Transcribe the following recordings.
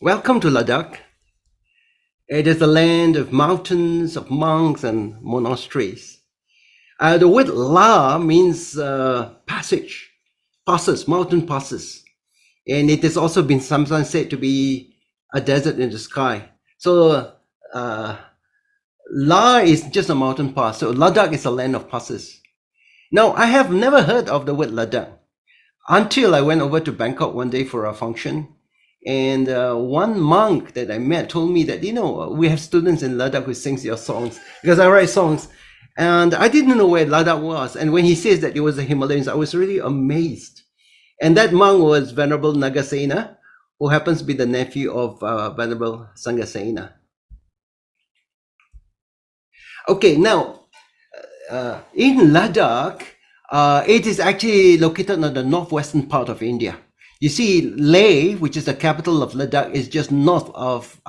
Welcome to Ladakh. It is a land of mountains, of monks and monasteries. The word La means passage, passes, mountain passes. And it has also been sometimes said to be a desert in the sky. So uh, La is just a mountain pass. So Ladakh is a land of passes. Now, I have never heard of the word Ladakh until I went over to Bangkok one day for a function. And one monk that I met told me that, we have students in Ladakh who sings your songs because I write songs. And I didn't know where Ladakh was. And when he says that it was the Himalayas, I was really amazed. And that monk was Venerable Nagasena, who happens to be the nephew of Venerable Sangasena. Okay, now, in Ladakh, it is actually located on the northwestern part of India. You see, Leh, which is the capital of Ladakh, is just north of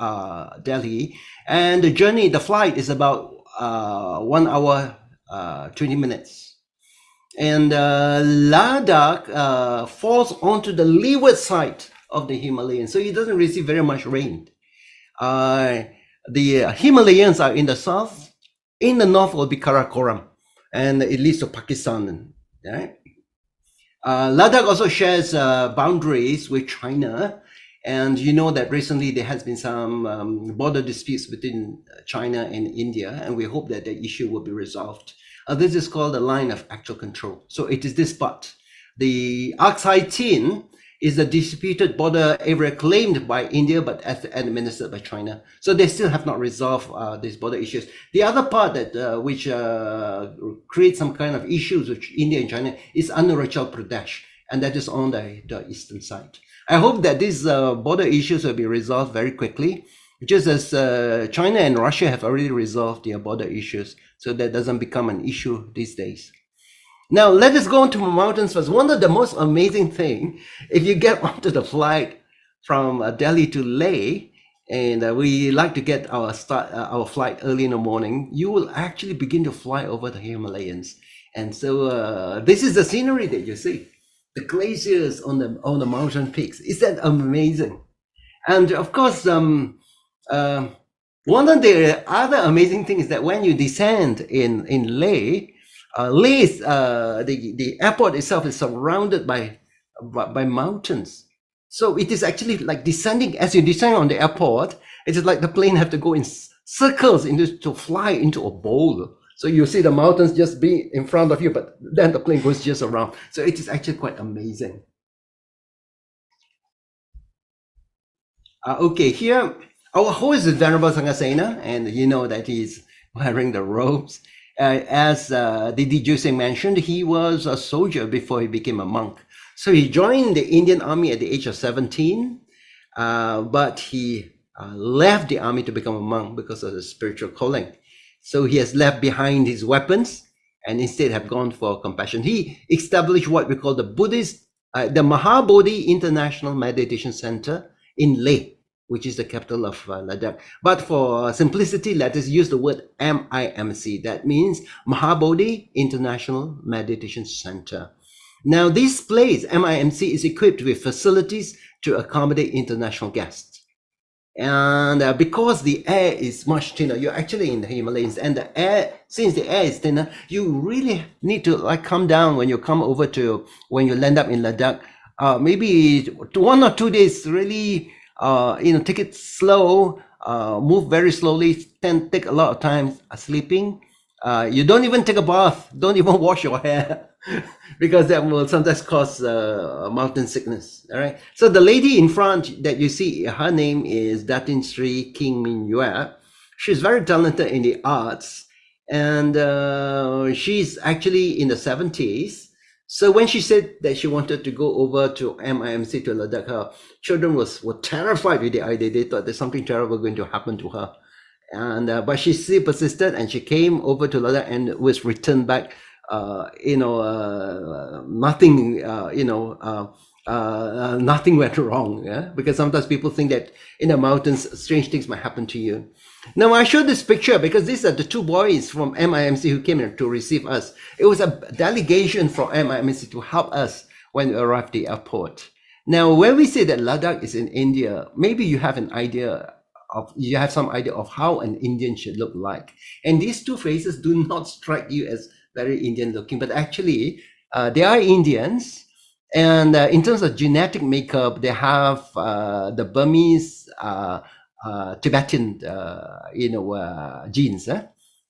Delhi, and the flight is about 1 hour, 20 minutes. And Ladakh falls onto the leeward side of the Himalayas, so it doesn't receive very much rain. The Himalayas are in the south. In the north will be Karakoram, and it leads to Pakistan. Right? Ladakh also shares boundaries with China, and you know that recently there has been some border disputes between China and India, and we hope that the issue will be resolved. This is called the line of actual control. So it is this part. The Aksai Chin is the disputed border area claimed by India but administered by China. So they still have not resolved these border issues. The other part that which creates some kind of issues with India and China is Arunachal Pradesh, and that is on the eastern side. I hope that these border issues will be resolved very quickly, just as China and Russia have already resolved their border issues, so that doesn't become an issue these days. Now, let us go into the mountains first. One of the most amazing thing, if you get onto the flight from Delhi to Leh, and we like to get our flight early in the morning, you will actually begin to fly over the Himalayas. And so this is the scenery that you see. The glaciers on the mountain peaks. Is that amazing? And of course, one of the other amazing things is that when you descend in Leh, the airport itself is surrounded by mountains. So it is actually like descending. As you descend on the airport, it is like the plane have to go in circles to fly into a bowl. So you see the mountains just be in front of you, but then the plane goes just around. So it is actually quite amazing. Okay, here our host is Venerable Sangasena, and you know that he's wearing the robes. As the Dijusing mentioned, he was a soldier before he became a monk. So he joined the Indian army at the age of 17, but he left the army to become a monk because of the spiritual calling. So he has left behind his weapons and instead have gone for compassion. He established what we call the Mahabodhi International Meditation Center in Leh, which is the capital of Ladakh. But for simplicity, let us use the word MIMC. That means Mahabodhi International Meditation Center. Now, this place, MIMC, is equipped with facilities to accommodate international guests. And because the air is much thinner, you're actually in the Himalayas, and the air, since the air is thinner, you really need to like come down when you come over when you land up in Ladakh. Maybe 1 or 2 days, really, take it slow, move very slowly, take a lot of time sleeping. You don't even take a bath, don't even wash your hair, because that will sometimes cause mountain sickness. All right. So the lady in front that you see, her name is Datin Sri King Min Yue. She's very talented in the arts, and she's actually in the 70s. So when she said that she wanted to go over to MIMC to Ladakh, her children were terrified with the idea. They thought there's something terrible going to happen to her. And but she still persisted, and she came over to Ladakh and was returned back. Nothing. Nothing went wrong. Yeah, because sometimes people think that in the mountains, strange things might happen to you. Now I showed this picture because these are the two boys from MIMC who came here to receive us. It was a delegation from MIMC to help us when we arrived at the airport. Now, when we say that Ladakh is in India, maybe you have some idea of how an Indian should look like. And these two faces do not strike you as very Indian looking, but actually, they are Indians. And in terms of genetic makeup, they have the Burmese, Tibetan, genes.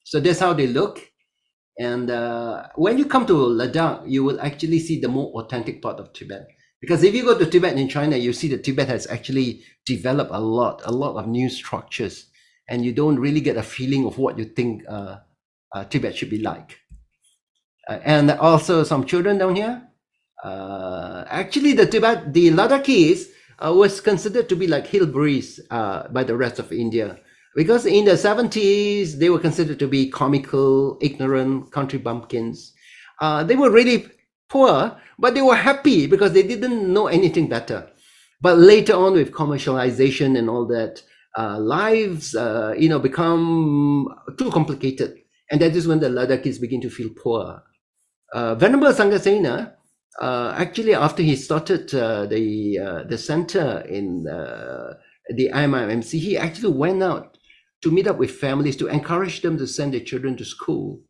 So that's how they look. And when you come to Ladakh, you will actually see the more authentic part of Tibet. Because if you go to Tibet in China, you see that Tibet has actually developed a lot of new structures, and you don't really get a feeling of what you think Tibet should be like. And also some children down here. Actually, the Ladakhis was considered to be like hillbillies by the rest of India. Because in the 70s, they were considered to be comical, ignorant country bumpkins. They were really poor, but they were happy because they didn't know anything better. But later on, with commercialization and all that, lives, become too complicated. And that is when the Ladakhis begin to feel poor. Venerable Sangasena, actually, after he started the center in the IMMC, he actually went out to meet up with families to encourage them to send their children to school.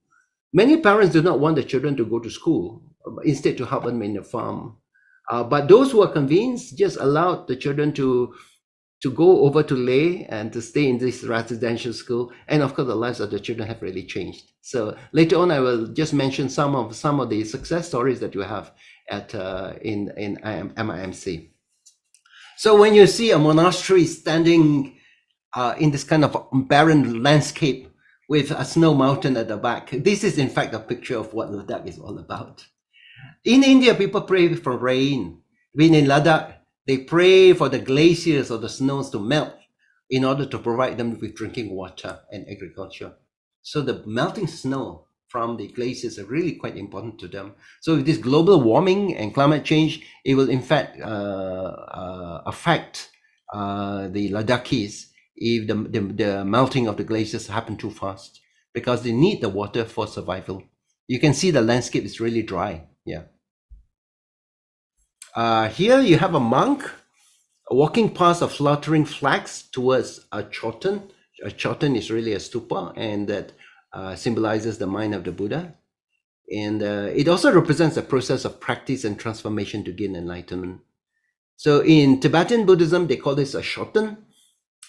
Many parents do not want their children to go to school, instead to help them in the farm. But those who are convinced just allowed the children to go over to Leh and to stay in this residential school. And of course, the lives of the children have really changed. So later on, I will just mention some of the success stories that you have at in MIMC. So when you see a monastery standing in this kind of barren landscape with a snow mountain at the back, this is in fact a picture of what Ladakh is all about. In India, people pray for rain. When in Ladakh, they pray for the glaciers or the snows to melt in order to provide them with drinking water and agriculture. So the melting snow from the glaciers are really quite important to them. So with this global warming and climate change, it will in fact affect the Ladakhis if the melting of the glaciers happen too fast, because they need the water for survival. You can see the landscape is really dry. Yeah. Here you have a monk walking past a fluttering flags towards a chotan. A chotan is really a stupa, and that symbolizes the mind of the Buddha. And it also represents a process of practice and transformation to gain enlightenment. So in Tibetan Buddhism, they call this a chotan.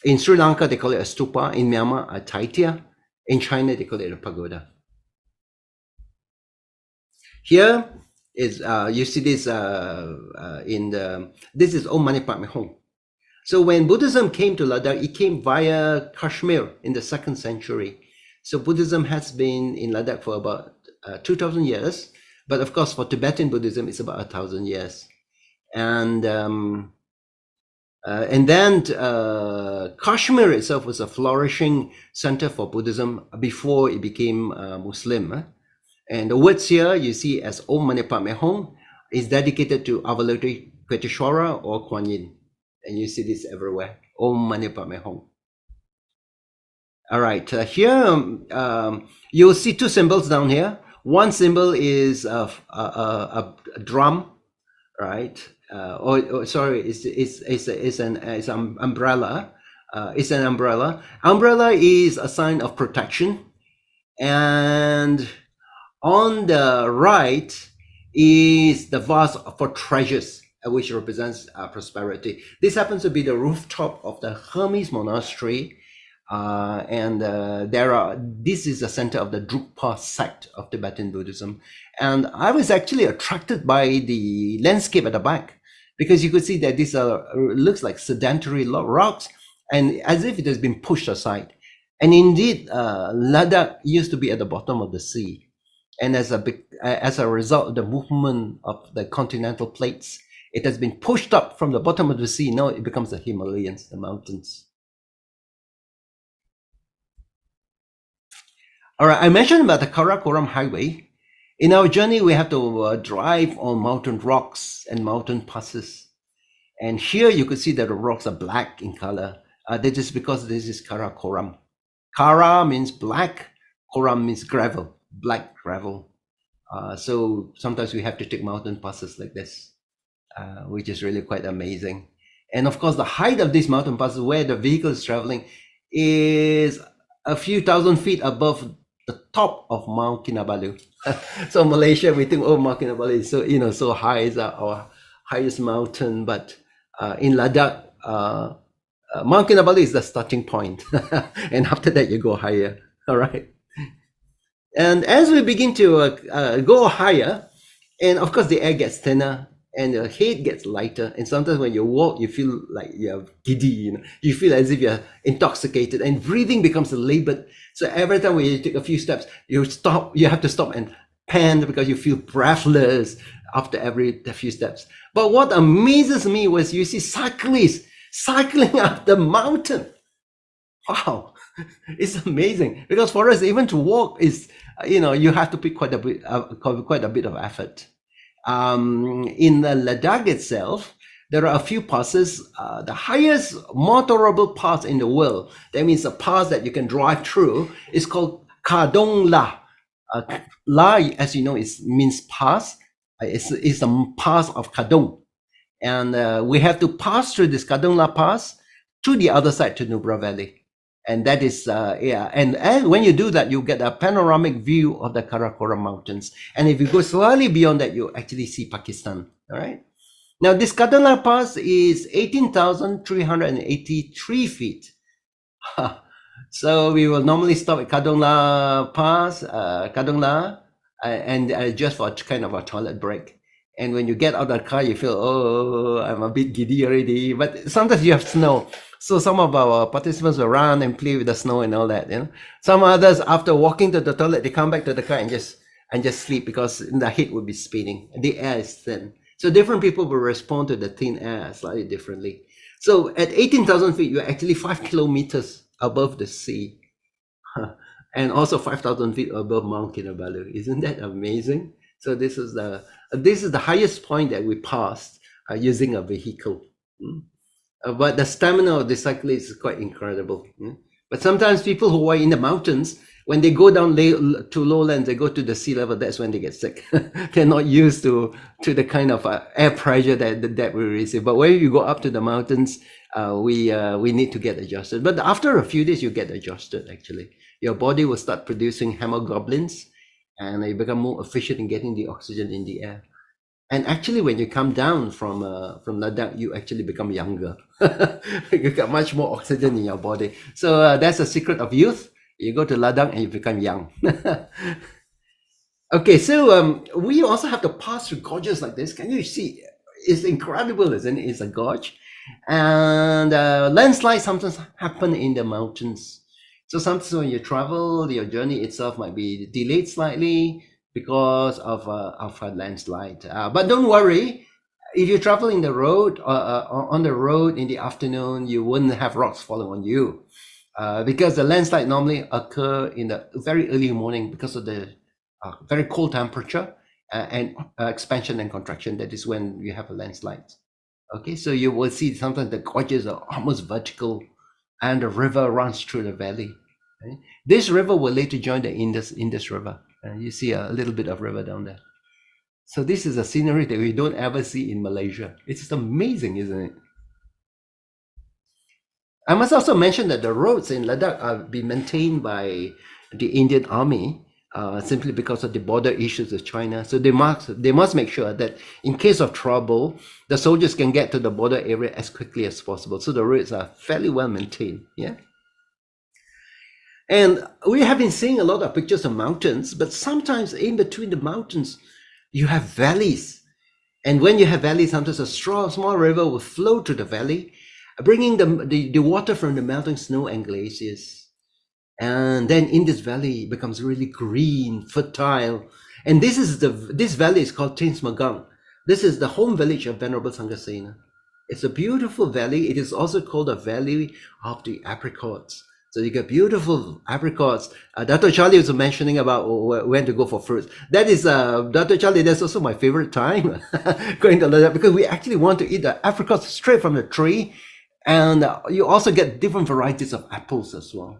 In Sri Lanka, they call it a stupa. In Myanmar, a taitya. In China, they call it a pagoda. Here is you see this this is Om Mani Padme Hum. So when Buddhism came to Ladakh, it came via Kashmir in the 2nd century. So Buddhism has been in Ladakh for about 2,000 years, but of course for Tibetan Buddhism, it's about 1,000 years. And then Kashmir itself was a flourishing center for Buddhism before it became Muslim. And the words here you see as Om Mani Padme Hum is dedicated to Avalokiteshvara Keteshwara or Kuan Yin. And you see this everywhere. Om Mani Padme Hum. All right, here you'll see two symbols down here. One symbol is a drum, right? Sorry, it's an umbrella. It's an umbrella. Umbrella is a sign of protection, and on the right is the vase for treasures, which represents prosperity. This happens to be the rooftop of the Hermes Monastery, and this is the center of the Drukpa sect of Tibetan Buddhism. And I was actually attracted by the landscape at the back, because you could see that these looks like sedentary rocks, and as if it has been pushed aside. And indeed, Ladakh used to be at the bottom of the sea. And as a result of the movement of the continental plates, it has been pushed up from the bottom of the sea. Now it becomes the Himalayas, the mountains. All right, I mentioned about the Karakoram Highway. In our journey, we have to drive on mountain rocks and mountain passes. And here you could see that the rocks are black in color. That is because this is Karakoram. Kara means black, Koram means gravel, black gravel. So sometimes we have to take mountain passes like this. which is really quite amazing. And of course, the height of this mountain pass where the vehicle is traveling is a few thousand feet above the top of Mount Kinabalu. So Malaysia, we think, oh, Mount Kinabalu is so high, is our highest mountain, but in Ladakh, Mount Kinabalu is the starting point, and after that you go higher. All right. And as we begin to go higher, and of course the air gets thinner and the head gets lighter, and sometimes when you walk you feel like you're giddy, you feel as if you're intoxicated, and breathing becomes labored. So every time when you take a few steps, you have to stop and pant because you feel breathless after every few steps. But what amazes me was you see cyclists cycling up the mountain. Wow, it's amazing, because for us even to walk is you have to put quite a bit of effort. In the Ladakh itself, there are a few passes. The highest motorable pass in the world, that means a pass that you can drive through, is called Kadong La. La, as you know, means pass. It's a pass of Kadong. And we have to pass through this Kadong La Pass to the other side, to Nubra Valley. And that is, and when you do that, you get a panoramic view of the Karakoram Mountains. And if you go slightly beyond that, you actually see Pakistan. All right. Now, this Kadong La Pass is 18,383 feet. So we will normally stop at Kadong La Pass, Kadong La, and just for kind of a toilet break. And when you get out of the car, you feel, oh, I'm a bit giddy already. But sometimes you have snow. So some of our participants will run and play with the snow and all that. Some others, after walking to the toilet, they come back to the car and just sleep, because the head would be spinning. The air is thin. So different people will respond to the thin air slightly differently. So at 18,000 feet, you're actually 5 kilometers above the sea. And also 5,000 feet above Mount Kinabalu. Isn't that amazing? So this is the highest point that we passed using a vehicle. But the stamina of the cyclist is quite incredible. But sometimes people who are in the mountains, when they go down to lowlands, they go to the sea level, that's when they get sick. They're not used to the kind of air pressure that we receive. But when you go up to the mountains, we need to get adjusted. But after a few days, you get adjusted, actually. Your body will start producing hemoglobins, and you become more efficient in getting the oxygen in the air. And actually, when you come down from Ladakh, you actually become younger. You got much more oxygen in your body. So that's the secret of youth. You go to Ladakh and you become young. Okay, so we also have to pass through gorges like this. Can you see? It's incredible, isn't it? It's a gorge. And landslides sometimes happen in the mountains. So sometimes when you travel, your journey itself might be delayed slightly because of a landslide. But don't worry, if you travel in the road on the road in the afternoon, you wouldn't have rocks falling on you, because the landslide normally occur in the very early morning because of the very cold temperature and expansion and contraction. That is when you have a landslide. Okay, so you will see sometimes the gorges are almost vertical, and the river runs through the valley. Right? This river will later join the Indus River. You see a little bit of river down there. So this is a scenery that we don't ever see in Malaysia. It's just amazing, isn't it? I must also mention that the roads in Ladakh are being maintained by the Indian Army, simply because of the border issues with China. So they must make sure that in case of trouble, the soldiers can get to the border area as quickly as possible. So the roads are fairly well maintained. Yeah. And we have been seeing a lot of pictures of mountains, but sometimes in between the mountains, you have valleys. And when you have valleys, sometimes a small river will flow to the valley, bringing the water from the melting snow and glaciers. And then in this valley, it becomes really green, fertile. And this valley is called Tinsmagang. This is the home village of Venerable Sangasena. It's a beautiful valley. It is also called a valley of the apricots. So you get beautiful apricots. Datuk Charlie was mentioning about when to go for fruits. That is, Datuk Charlie, that's also my favorite time, going to Ladakh, because we actually want to eat the apricots straight from the tree. And you also get different varieties of apples as well.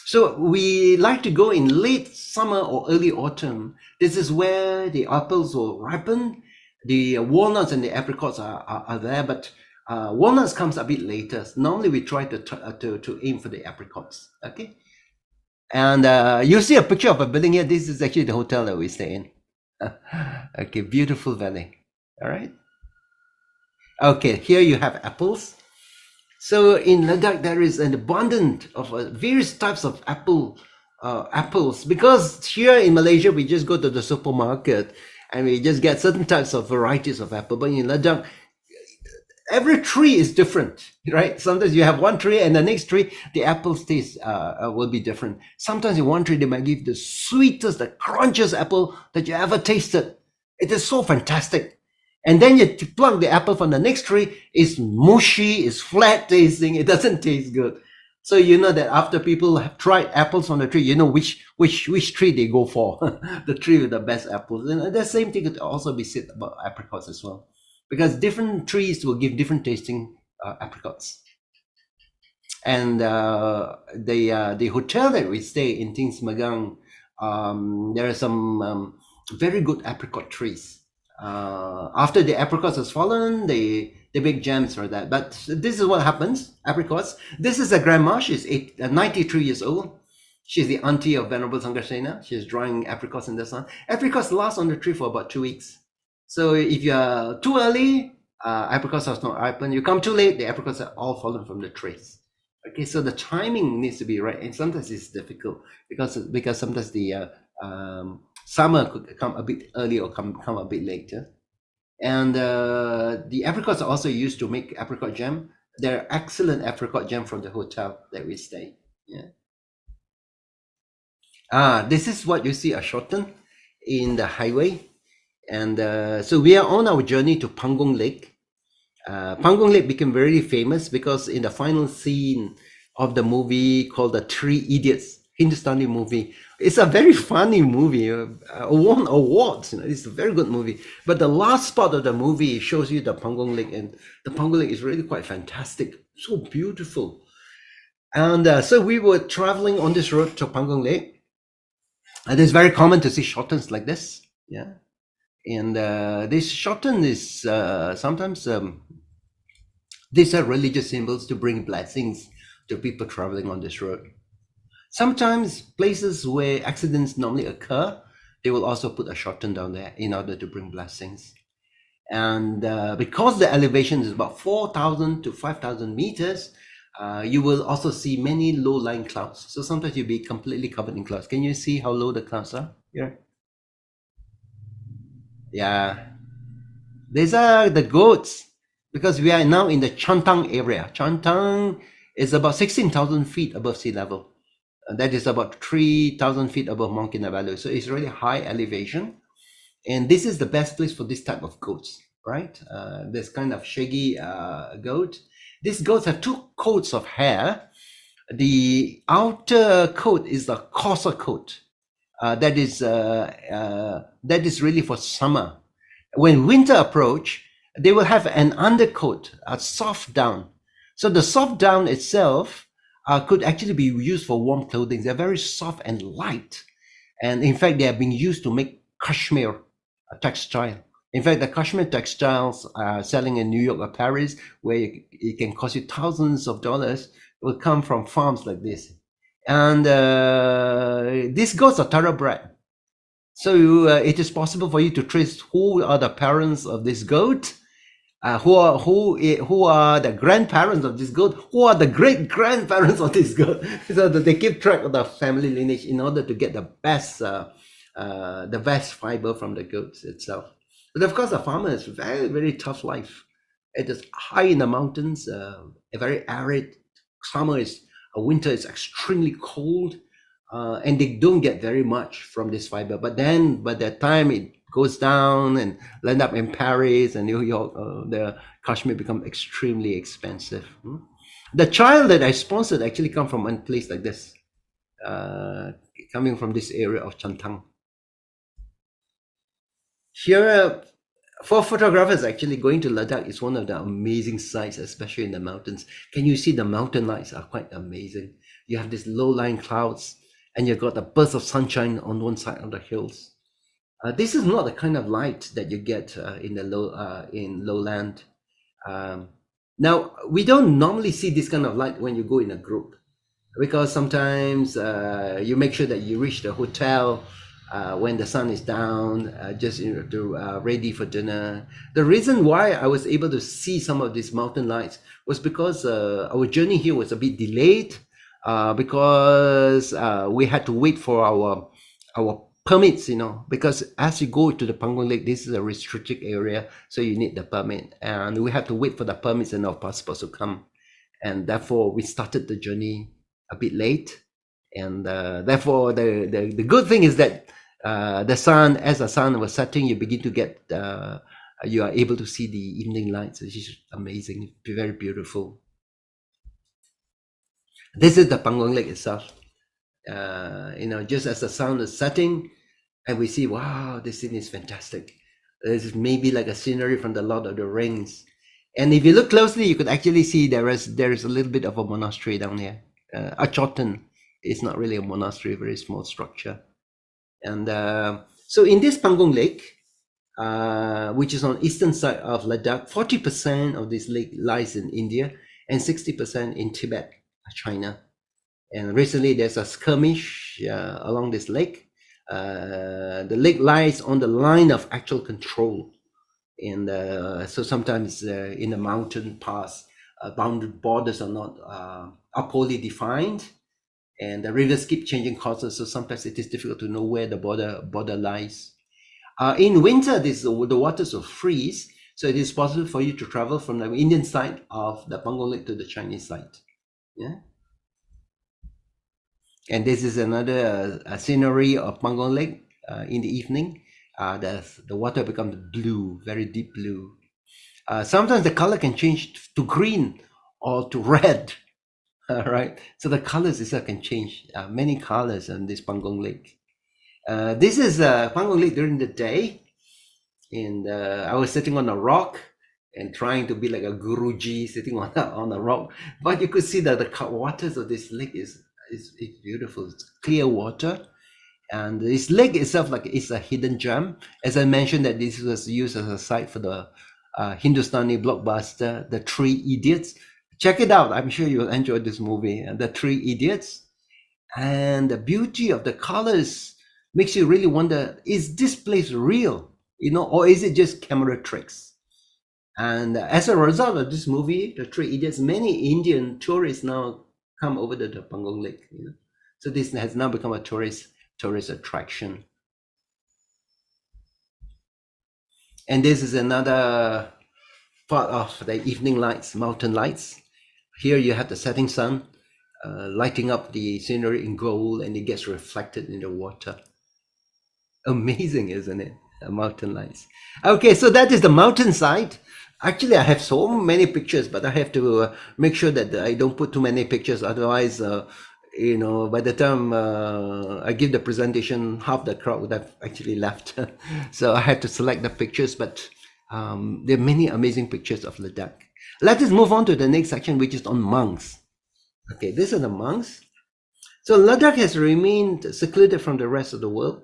So we like to go in late summer or early autumn. This is where the apples will ripen. The walnuts and the apricots are there, but walnuts comes a bit later. Normally we try to aim for the apricots. Okay, and you see a picture of a building here. This is actually the hotel that we stay in. Okay, beautiful valley. All right. Okay, here you have apples. So in Ladakh, there is an abundance of various types of apples, because here in Malaysia we just go to the supermarket and we just get certain types of varieties of apple. But in Ladakh, every tree is different, right? Sometimes you have one tree and the next tree, the apples taste will be different. Sometimes in one tree, they might give the sweetest, the crunchiest apple that you ever tasted. It is so fantastic. And then you pluck the apple from the next tree, it's mushy, it's flat tasting, it doesn't taste good. So you know that after people have tried apples on the tree, you know which tree they go for, the tree with the best apples. And the same thing could also be said about apricots as well, because different trees will give different tasting apricots. And the hotel that we stay in Tings Magang, there are some very good apricot trees. After the apricots has fallen, they make jams for that. But this is what happens, apricots. This is a grandma. She's 93 years old. She's the auntie of Venerable Sankarsena. She's drying apricots in the sun. Apricots last on the tree for about 2 weeks. So if you're too early, apricots are not ripen. You come too late, the apricots are all fallen from the trees. Okay, so the timing needs to be right, and sometimes it's difficult because sometimes the summer could come a bit early or come a bit later. And the apricots are also used to make apricot jam. They're excellent apricot jam from the hotel that we stay. Yeah. This is what you see a shorten in the highway. And so we are on our journey to Pangong Lake. Pangong Lake became very famous because in the final scene of the movie called The Three Idiots, Hindustani movie, it's a very funny movie, won awards. It's a very good movie. But the last part of the movie shows you the Pangong Lake, and the Pangong Lake is really quite fantastic, so beautiful. And so we were traveling on this road to Pangong Lake, and it's very common to see shortens like this. Yeah. And this shorten is sometimes these are religious symbols to bring blessings to people traveling on this road. Sometimes places where accidents normally occur, they will also put a shorten down there in order to bring blessings. And because the elevation is about 4,000 to 5,000 meters, you will also see many low-lying clouds. So sometimes you'll be completely covered in clouds. Can you see how low the clouds are here? Yeah. These are the goats, because we are now in the Chantang area. Chantang is about 16,000 feet above sea level. That is about 3,000 feet above Mount Kinabalu. So it's really high elevation. And this is the best place for this type of goats, right? This kind of shaggy goat. These goats have two coats of hair. The outer coat is the coarser coat. That is really for summer. When winter approach, they will have an undercoat, a soft down. So the soft down itself could actually be used for warm clothing. They're very soft and light. And in fact, they are being used to make cashmere textile. In fact, the cashmere textiles are selling in New York or Paris, where it can cost you thousands of dollars, will come from farms like this. And these goats are thoroughbred. So it is possible for you to trace who are the parents of this goat, who are the grandparents of this goat, who are the great grandparents of this goat, so that they keep track of the family lineage in order to get the best fiber from the goats itself. But of course, the farmer is very, very tough life. It is high in the mountains, a very arid. Winter is extremely cold. And they don't get very much from this fiber. But then by the time it goes down and land up in Paris and New York, the cashmere become extremely expensive. The child that I sponsored actually come from one place like this, coming from this area of Chantang. Here, for photographers, actually going to Ladakh is one of the amazing sights, especially in the mountains. Can you see the mountain lights are quite amazing? You have these low-lying clouds, and you've got a burst of sunshine on one side of the hills. This is not the kind of light that you get in the lowland. Um, Now, we don't normally see this kind of light when you go in a group, because sometimes you make sure that you reach the hotel when the sun is down, just to ready for dinner. The reason why I was able to see some of these mountain lights was because our journey here was a bit delayed, because we had to wait for our permits, because as you go to the Pangong Lake, this is a restricted area, so you need the permit, and we had to wait for the permits and our passports to come, and therefore we started the journey a bit late. And therefore the good thing is that as the sun was setting, you begin to get you are able to see the evening lights, which is amazing, very beautiful. This is the Pangong Lake itself. Just as the sun is setting, and we see, wow, this scene is fantastic. This is maybe like a scenery from the Lord of the Rings. And if you look closely, you could actually see there is a little bit of a monastery down here. A Chotan is not really a monastery, very small structure. And so in this Pangong Lake, which is on eastern side of Ladakh, 40% of this lake lies in India and 60% in Tibet, China. And recently there's a skirmish along this lake. The lake lies on the line of actual control. And so sometimes in the mountain pass, boundary borders are not are poorly defined, and the rivers keep changing courses, so sometimes it is difficult to know where the border lies. In winter, the waters will freeze, so it is possible for you to travel from the Indian side of the Pangong Lake to the Chinese side. Yeah. And this is another scenery of Pangong Lake in the evening. The water becomes blue, very deep blue. Sometimes the color can change to green or to red. Right, so the colors itself can change, many colors on this Pangong Lake. This is Pangong Lake during the day, and I was sitting on a rock and trying to be like a Guruji sitting on a rock, but you could see that the waters of this lake is beautiful. It's clear water, and this lake itself, like, it's a hidden gem. As I mentioned, that this was used as a site for the Hindustani blockbuster The Three Idiots. Check it out, I'm sure you'll enjoy this movie, The Three Idiots. And the beauty of the colors makes you really wonder, is this place real, or is it just camera tricks? And as a result of this movie, The Three Idiots, many Indian tourists now come over to the Pangong Lake. So this has now become a tourist attraction. And this is another part of the evening lights, mountain lights. Here you have the setting sun lighting up the scenery in gold, and it gets reflected in the water. Amazing, isn't it? Mountain lights. Okay, so that is the mountainside. Actually, I have so many pictures, but I have to make sure that I don't put too many pictures. Otherwise, by the time I give the presentation, half the crowd would have actually left. So I had to select the pictures, but there are many amazing pictures of Ladakh. Let us move on to the next section, which is on monks. Okay, these are the monks. So Ladakh has remained secluded from the rest of the world.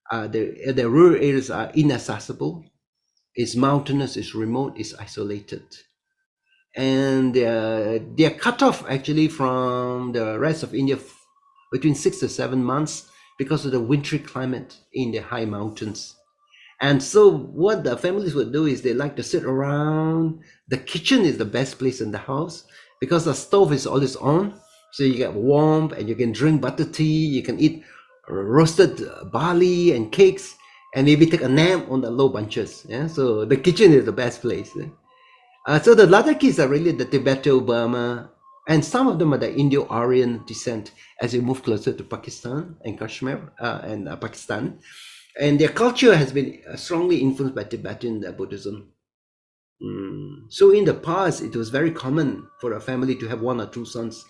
The rural areas are inaccessible. It's mountainous, it's remote, it's isolated. And they're cut off actually from the rest of India between 6 to 7 months because of the wintry climate in the high mountains. And so what the families would do is they like to sit around. The kitchen is the best place in the house because the stove is always on. So you get warm and you can drink butter tea, you can eat roasted barley and cakes, and maybe take a nap on the low bunches. Yeah, so the kitchen is the best place. So the Ladakhis are really the Tibeto-Burma, and some of them are the Indo-Aryan descent as you move closer to Pakistan and Kashmir and Pakistan. And their culture has been strongly influenced by Tibetan Buddhism. So in the past, it was very common for a family to have one or two sons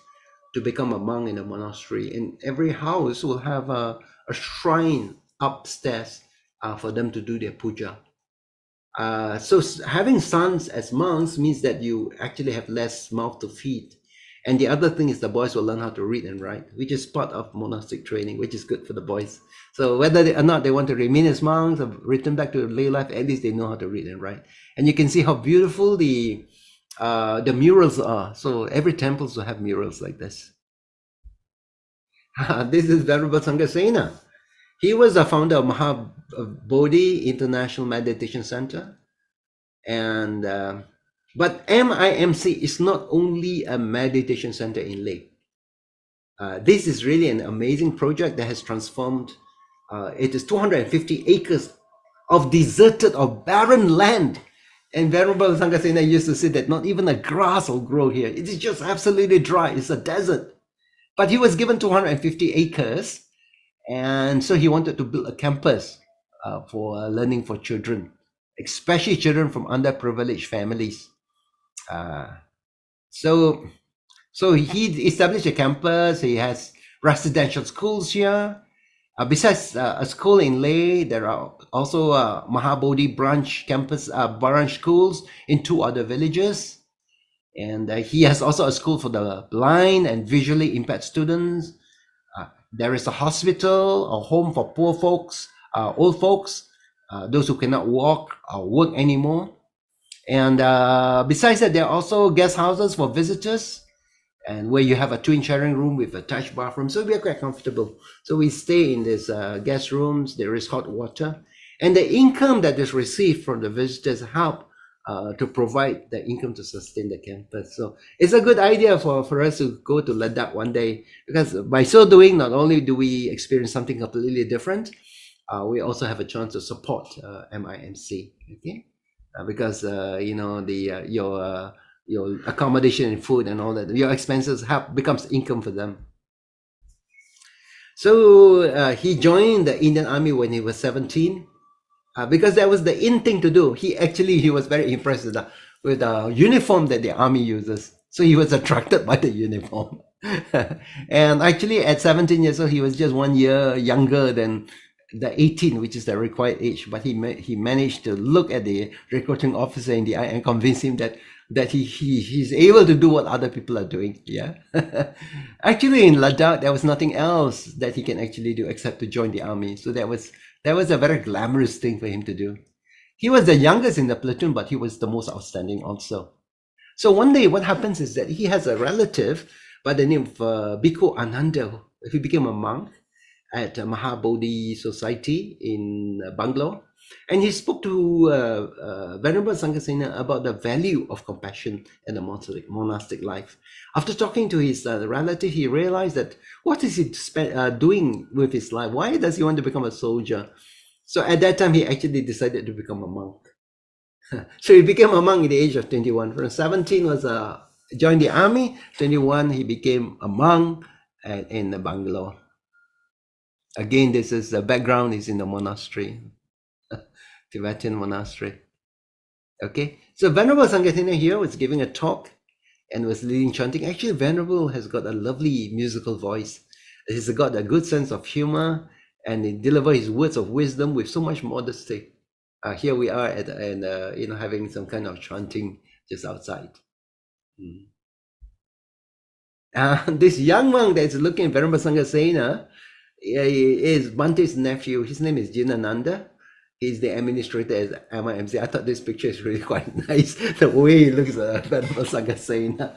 to become a monk in a monastery. And every house will have a shrine upstairs for them to do their puja. So having sons as monks means that you actually have less mouth to feed. And the other thing is the boys will learn how to read and write, which is part of monastic training, which is good for the boys. So whether or not they want to remain as monks or return back to lay life, at least they know how to read and write. And you can see how beautiful the murals are. So every temple will have murals like this. This is Venerable Sangasena. He was the founder of Mahabodhi International Meditation Center. And but MIMC is not only a meditation center in Leh. This is really an amazing project that has transformed. It is 250 acres of deserted or barren land. And Venerable Sangasena used to say that not even a grass will grow here. It is just absolutely dry. It's a desert. But he was given 250 acres. And so he wanted to build a campus for learning for children, especially children from underprivileged families. So he established a campus. He has residential schools here. Besides a school in Leh, there are also Mahabodhi branch schools in 2 other villages. And he has also a school for the blind and visually impaired students. There is a hospital, a home for poor folks, old folks, those who cannot walk or work anymore. And besides that, there are also guest houses for visitors, and where you have a twin sharing room with attached bathroom. So we are quite comfortable. So we stay in these guest rooms. There is hot water. And the income that is received from the visitors help to provide the income to sustain the campus. So it's a good idea for us to go to Ladakh one day, because by so doing, not only do we experience something completely different, we also have a chance to support MIMC. Okay, because you know your accommodation and food and all that, your expenses becomes income for them. So he joined the Indian Army when he was 17, because that was the in thing to do. He was very impressed with the uniform that the army uses, so he was attracted by the uniform. And actually at 17 years old, he was just 1 year younger than the 18, which is the required age, but he managed to look at the recruiting officer in the eye and convince him that he's able to do what other people are doing. Yeah. Actually in Ladakh there was nothing else that he can actually do except to join the army. So that was a very glamorous thing for him to do. He was the youngest in the platoon, but he was the most outstanding also. So one day what happens is that he has a relative by the name of Bhikkhu Ananda, who became a monk at Mahabodhi Society in Bangalore. And he spoke to Venerable Sangasena about the value of compassion in the monastic life. After talking to his relative, he realized that what is he doing with his life? Why does he want to become a soldier? So at that time, he actually decided to become a monk. So he became a monk at the age of 21. From 17 was joined the army. 21, he became a monk in Bangalore. Again, this is the background is in the monastery, Tibetan monastery. Okay, so Venerable Sangasena here was giving a talk and was leading chanting. Actually, Venerable has got a lovely musical voice. He's got a good sense of humor, and he delivers his words of wisdom with so much modesty. Here we are having some kind of chanting just outside. This young monk that is looking at Venerable Sangasena is Bante's nephew. His name is Jinananda. He's the administrator at MIMC. I thought this picture is really quite nice. The way he looks at Venerable Sangasena.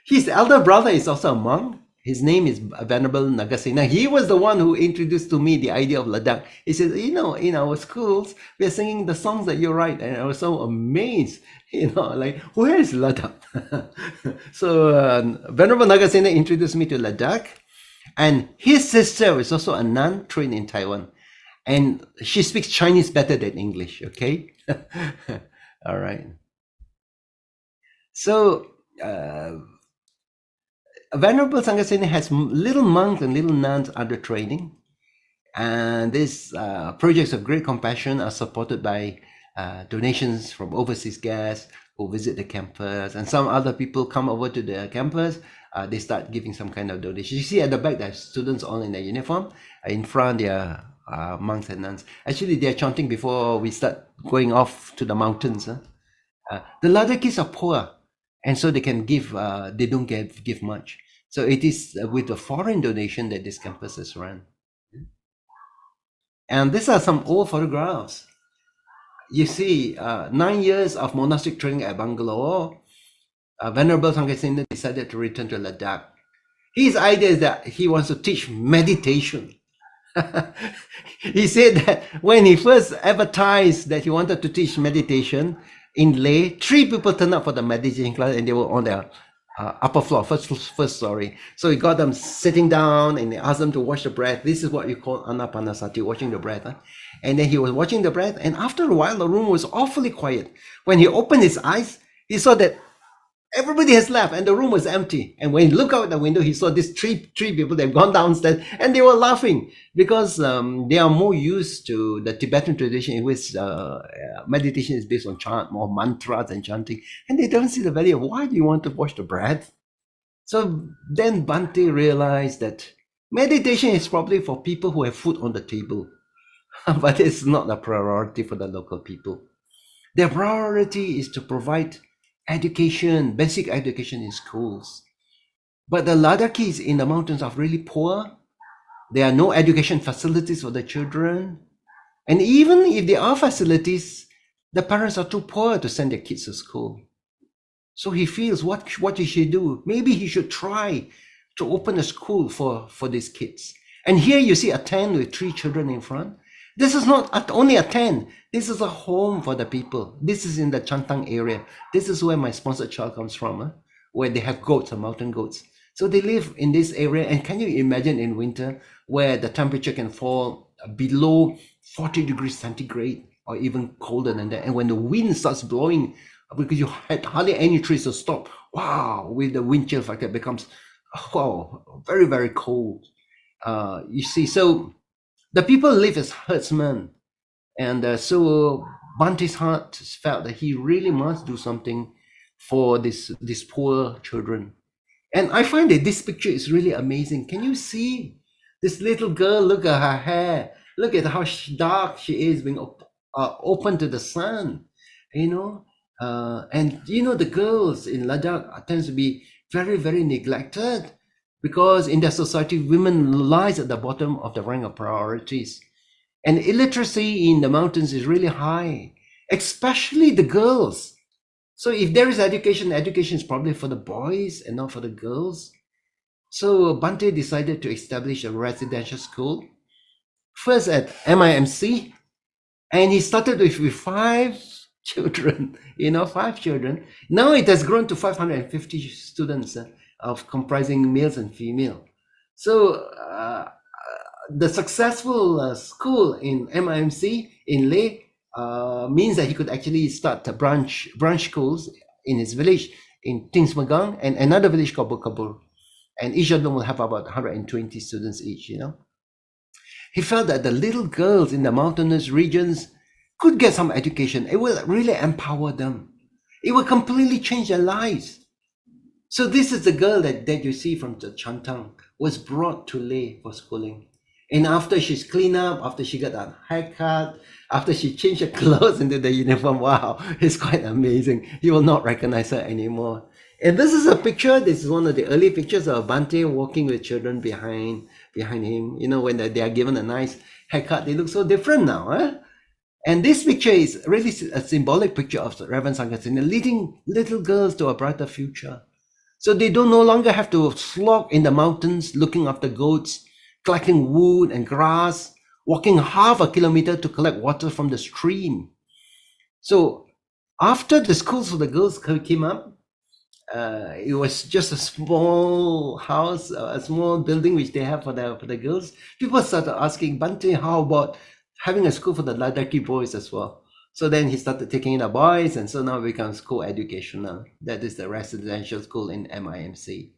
His elder brother is also a monk. His name is Venerable Nagasena. He was the one who introduced to me the idea of Ladakh. He says, in our schools, we're singing the songs that you write. And I was so amazed, like, where is Ladakh? So Venerable Nagasena introduced me to Ladakh. And his sister is also a nun trained in Taiwan. And she speaks Chinese better than English, okay? All right. So Venerable Sangasena has little monks and little nuns under training. And these projects of great compassion are supported by donations from overseas guests who visit the campus. And some other people come over to the campus. They start giving some kind of donation. You see at the back, there's students all in their uniform. In front, there are monks and nuns. Actually, they're chanting before we start going off to the mountains. The Ladakhis are poor. and so they can give. They don't give much. So it is with the foreign donation that this campus is run. And these are some old photographs. You see, 9 years of monastic training at Bangalore. Venerable Sanghasena decided to return to Ladakh. His idea is that he wants to teach meditation. He said that when he first advertised that he wanted to teach meditation in Leh, 3 people turned up for the meditation class, and they were on the upper floor, first story. So he got them sitting down and he asked them to watch the breath. This is what you call anapanasati, watching the breath. Huh? And then he was watching the breath, and after a while, the room was awfully quiet. When he opened his eyes, he saw that everybody has left and the room was empty. And when he looked out the window, he saw these three people. They've gone downstairs and they were laughing because they are more used to the Tibetan tradition in which meditation is based on chant, more mantras and chanting. And they don't see the value of why do you want to watch the breath? So then Bhante realized that meditation is probably for people who have food on the table, but it's not a priority for the local people. Their priority is to provide education, basic education in schools. But the Ladakhis in the mountains are really poor. There are no education facilities for the children. And even if there are facilities, the parents are too poor to send their kids to school. So he feels, what he should do? Maybe he should try to open a school for these kids. And here you see a tent with 3 children in front. This is not only a tent. This is a home for the people. This is in the Chantang area. This is where my sponsored child comes from, where they have goats, mountain goats. So they live in this area. And can you imagine in winter where the temperature can fall below 40 degrees centigrade or even colder than that? And when the wind starts blowing, because you had hardly any trees to stop, wow, with the wind chill factor, it becomes, wow, very, very cold. You see, so the people live as herdsmen. And so Bhante's heart felt that he really must do something for these poor children. And I find that this picture is really amazing. Can you see this little girl? Look at her hair. Look at how dark she is, being open to the sun, you know. And you know, the girls in Ladakh tends to be very, very neglected because in their society, women lies at the bottom of the rank of priorities. And illiteracy in the mountains is really high, especially the girls. So if there is education, education is probably for the boys and not for the girls. So Bhante decided to establish a residential school, first at MIMC, and he started with 5 children, 5 children. Now it has grown to 550 students of comprising males and female. So the successful school in MIMC in Leh means that he could actually start branch schools in his village in Tingsmagang and another village called Bukabur. And each of them will have about 120 students each, He felt that the little girls in the mountainous regions could get some education. It will really empower them. It will completely change their lives. So this is the girl that you see from the Chantang, was brought to Leh for schooling. And after she's cleaned up, after she got a haircut, after she changed her clothes into the uniform, wow, it's quite amazing. You will not recognize her anymore. And this is a picture, this is one of the early pictures of Bhante walking with children behind him. When they are given a nice haircut, they look so different now. And this picture is really a symbolic picture of Reverend Sanghasena leading little girls to a brighter future. So they no longer have to slog in the mountains looking after goats, collecting wood and grass, walking half a kilometer to collect water from the stream. So after the schools for the girls came up, it was just a small house, a small building which they have for the girls. People started asking, Bhante, how about having a school for the Ladakhi boys as well? So then he started taking in the boys, and so now it becomes co-educational. That is the residential school in MIMC.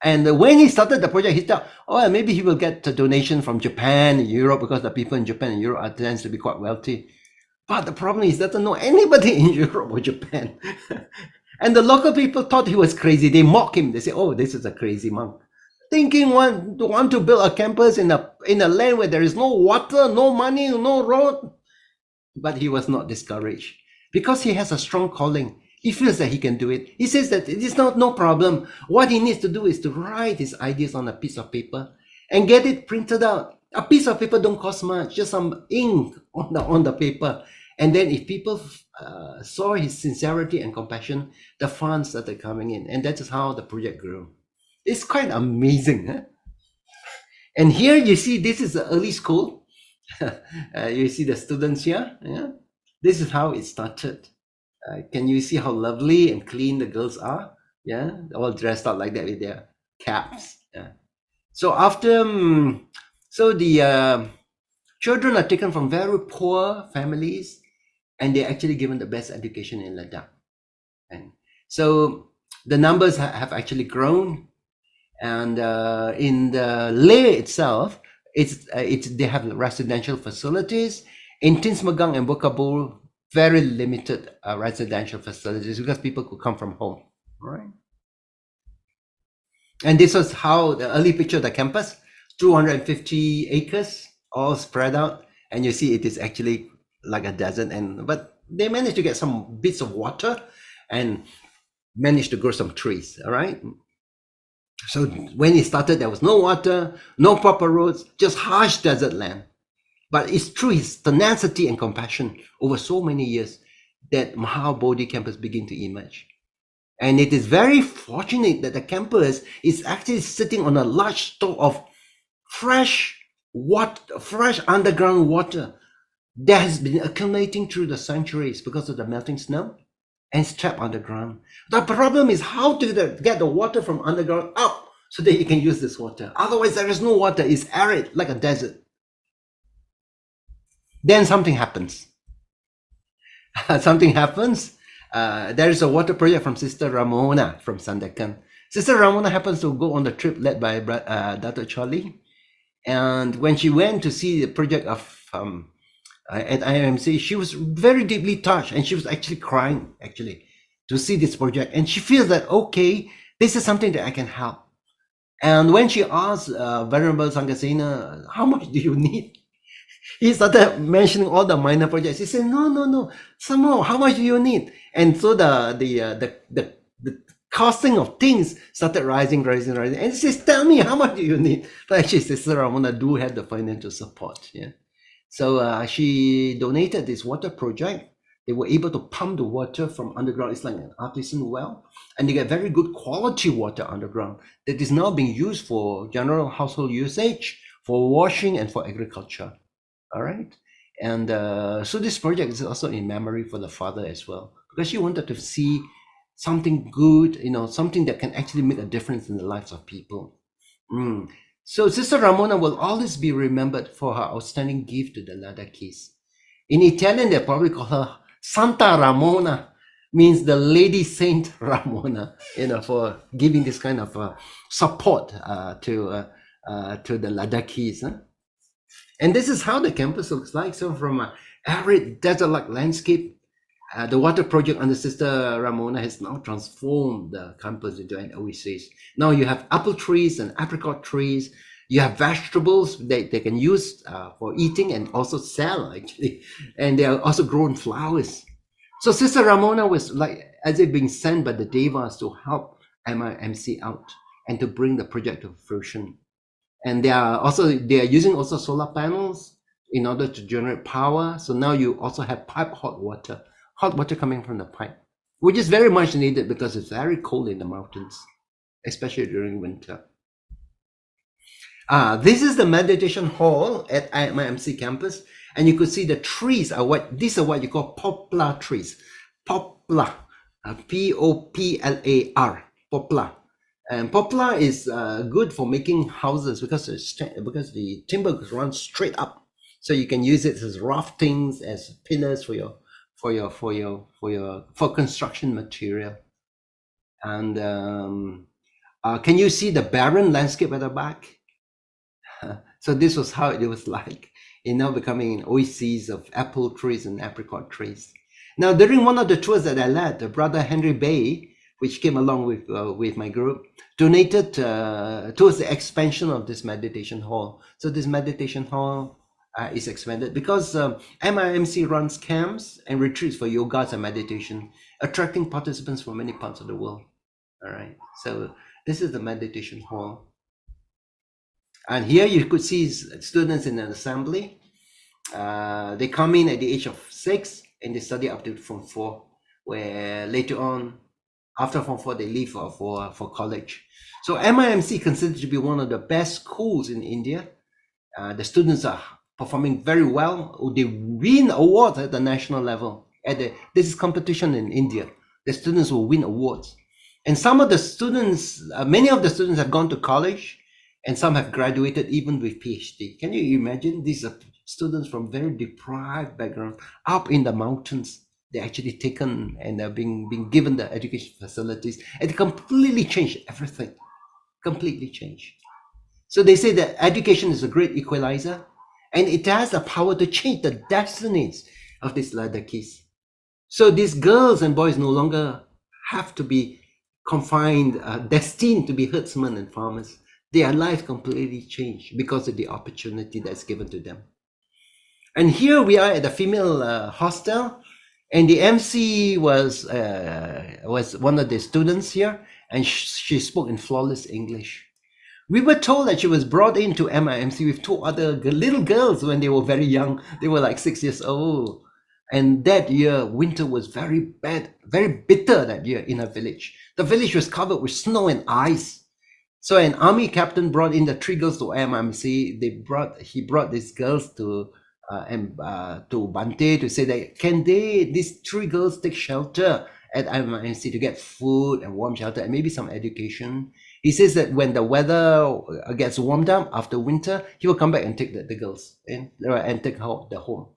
And when he started the project, he thought, maybe he will get a donation from Japan and Europe, because the people in Japan and Europe tends to be quite wealthy. But the problem is he doesn't know anybody in Europe or Japan. And the local people thought he was crazy. They mock him. They say, this is a crazy monk. Thinking want to build a campus in a land where there is no water, no money, no road. But he was not discouraged because he has a strong calling. He feels that he can do it. He says that it is not no problem. What he needs to do is to write his ideas on a piece of paper and get it printed out. A piece of paper don't cost much, just some ink on the paper. And then if people saw his sincerity and compassion, the funds started coming in. And that is how the project grew. It's quite amazing. Huh? And here you see, this is the early school. You see the students here. Yeah? This is how it started. Can you see how lovely and clean the girls are? Yeah, all dressed up like that with their caps. Yeah. So after, so the children are taken from very poor families, and they're actually given the best education in Ladakh. And so the numbers have actually grown, and in the Leh itself, it's they have residential facilities. In Tinsmagang and Bokabur, very limited residential facilities because people could come from home. All right. And this was how the early picture of the campus, 250 acres, all spread out. And you see it is actually like a desert. But they managed to get some bits of water and managed to grow some trees. All right. So when it started, there was no water, no proper roads, just harsh desert land. But it's through his tenacity and compassion over so many years that Mahabodhi campus began to emerge. And it is very fortunate that the campus is actually sitting on a large store of fresh water, fresh underground water that has been accumulating through the centuries because of the melting snow and it's trapped underground. The problem is how to get the water from underground up so that you can use this water. Otherwise, there is no water. It's arid like a desert. Then something happens. Something happens. There is a water project from Sister Ramona from Sandakan. Sister Ramona happens to go on the trip led by Datuk Charlie. And when she went to see the project of at IMC, she was very deeply touched and she was actually crying actually to see this project. And she feels that, okay, this is something that I can help. And when she asked Venerable Sangasena, how much do you need? He started mentioning all the minor projects. He said, no, some more. How much do you need? And so the costing of things started rising. And he says, tell me, how much do you need? But actually, Sister Ramona do have the financial support. Yeah. So she donated this water project. They were able to pump the water from underground. It's like an artisan well. And they get very good quality water underground that is now being used for general household usage, for washing, and for agriculture. All right. And so this project is also in memory for the father as well, because she wanted to see something good, something that can actually make a difference in the lives of people. So Sister Ramona will always be remembered for her outstanding gift to the Ladakhis. In Italian, they probably call her Santa Ramona, means the Lady Saint Ramona, for giving this kind of support to the Ladakhis. Huh? And this is how the campus looks like. So from an arid desert-like landscape, the water project under Sister Ramona has now transformed the campus into an oasis. Now you have apple trees and apricot trees. You have vegetables that they can use for eating and also sell, actually. And they are also grown flowers. So Sister Ramona was like as if being sent by the Devas to help MIMC out and to bring the project to fruition. And they are using also solar panels in order to generate power. So now you also have pipe hot water coming from the pipe, which is very much needed because it's very cold in the mountains, especially during winter. This is the meditation hall at IMC campus, and you could see the trees are these are what you call poplar trees. Poplar, Poplar, poplar. And poplar is good for making houses because the timber runs straight up, so you can use it as raftings, as pillars for construction material. And can you see the barren landscape at the back? So this was how it was like, now becoming an oasis of apple trees and apricot trees. Now, during one of the tours that I led, Brother Henry Bay, which came along with my group, donated towards the expansion of this meditation hall. So this meditation hall is expanded because MIMC runs camps and retreats for yogas and meditation, attracting participants from many parts of the world. All right, so this is the meditation hall. And here you could see students in an assembly. They come in at the age of 6 and they study up to Form 4, where later on, after Form 4, they leave for college. So MIMC considered to be one of the best schools in India. The students are performing very well. They win awards at the national level. This is competition in India. The students will win awards. And some of the students, many of the students have gone to college, and some have graduated even with PhD. Can you imagine? These are students from very deprived background, up in the mountains. They're actually taken and they're being given the education facilities, and it completely changed everything. Completely changed. So they say that education is a great equalizer, and it has the power to change the destinies of these Ladakhis. So these girls and boys no longer have to be confined, destined to be herdsmen and farmers. Their life completely changed because of the opportunity that's given to them. And here we are at the female hostel, and the MC was one of the students here, and she spoke in flawless English. We were told that she was brought into MIMC with 2 other little girls when they were very young. They were like 6 years old. And that year, winter was very bad, very bitter that year in her village. The village was covered with snow and ice. So an army captain brought in the 3 girls to MIMC. He brought these girls to Bante to say that these 3 girls take shelter at MIMC to get food and warm shelter and maybe some education. He says that when the weather gets warmed up after winter, he will come back and take the girls and take the home.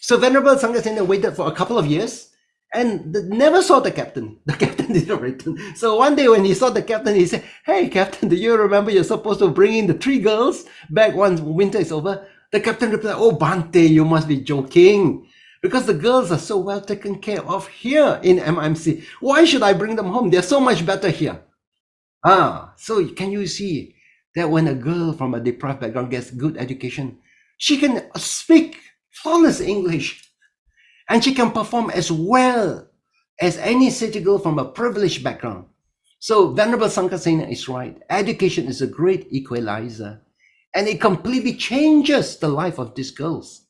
So Venerable Sanghasena waited for a couple of years and never saw the captain. The captain didn't return. So one day when he saw the captain, he said, "Hey, captain, do you remember you're supposed to bring in the 3 girls back once winter is over?" The captain replied, "Oh, Bante, you must be joking. Because the girls are so well taken care of here in MIMC. Why should I bring them home? They're so much better here." So can you see that when a girl from a deprived background gets good education, she can speak flawless English, and she can perform as well as any city girl from a privileged background. So Venerable Sanghasena is right. Education is a great equalizer, and it completely changes the life of these girls.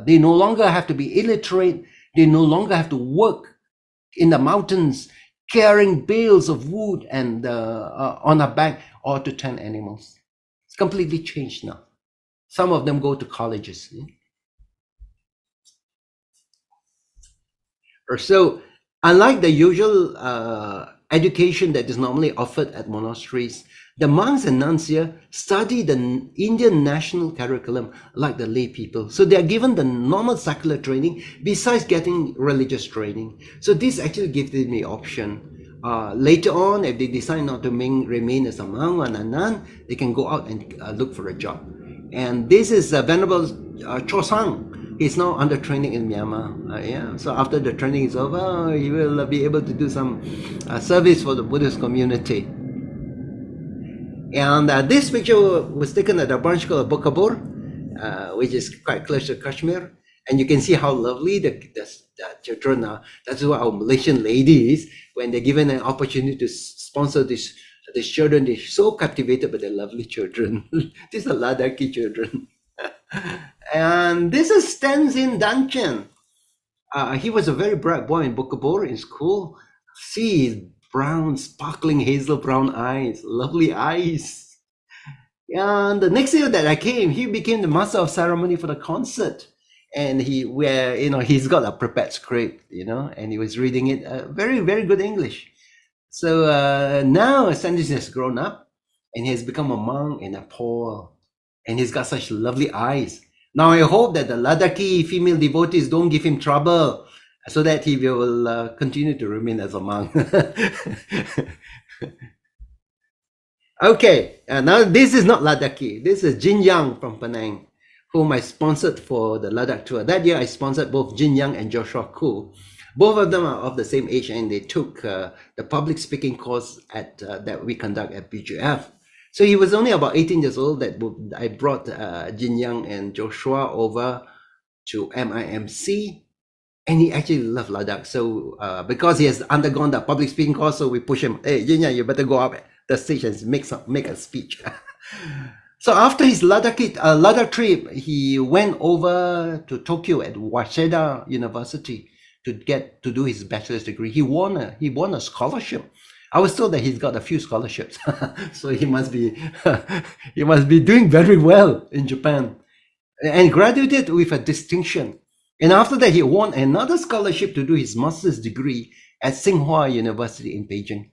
They no longer have to be illiterate. They no longer have to work in the mountains carrying bales of wood and on a back or to tend animals. It's completely changed now. Some of them go to colleges. So unlike the usual education that is normally offered at monasteries, the monks and nuns here study the Indian national curriculum like the lay people. So they are given the normal secular training besides getting religious training. So this actually gives them the option. Later on, if they decide not to remain as a monk or a nun, they can go out and look for a job. And this is Venerable Chosang. He's now under training in Myanmar. So after the training is over, he will be able to do some service for the Buddhist community. And this picture was taken at a branch called Bokabur, which is quite close to Kashmir. And you can see how lovely the children are. That's what our Malaysian ladies, when they're given an opportunity to sponsor these children, they're so captivated by the lovely children. These are Ladakhi children. And this is Tenzin Danchen. He was a very bright boy in Bokabur in school. See his brown, sparkling hazel brown eyes, lovely eyes. And the next year that I came, he became the master of ceremony for the concert. And he's got a prepared script, and he was reading it very, very good English. So now Sandy has grown up and he has become a monk in Nepal, and he's got such lovely eyes. Now I hope that the Ladakhi female devotees don't give him trouble, so that he will continue to remain as a monk. Okay, now this is not Ladakhi. This is Jin Yang from Penang, whom I sponsored for the Ladakh tour. That year I sponsored both Jin Yang and Joshua Koo. Both of them are of the same age, and they took the public speaking course that we conduct at BGF. So he was only about 18 years old that I brought Jin Young and Joshua over to MIMC, and he actually loved Ladakh. So because he has undergone the public speaking course, so we push him, hey, Jin Young, you better go up the stage and make a speech. So after his Ladakh trip, he went over to Tokyo at Waseda University to get to do his bachelor's degree. He won a scholarship. I was told that he's got a few scholarships, so he must be he must be doing very well in Japan, and graduated with a distinction. And after that, he won another scholarship to do his master's degree at Tsinghua University in Beijing.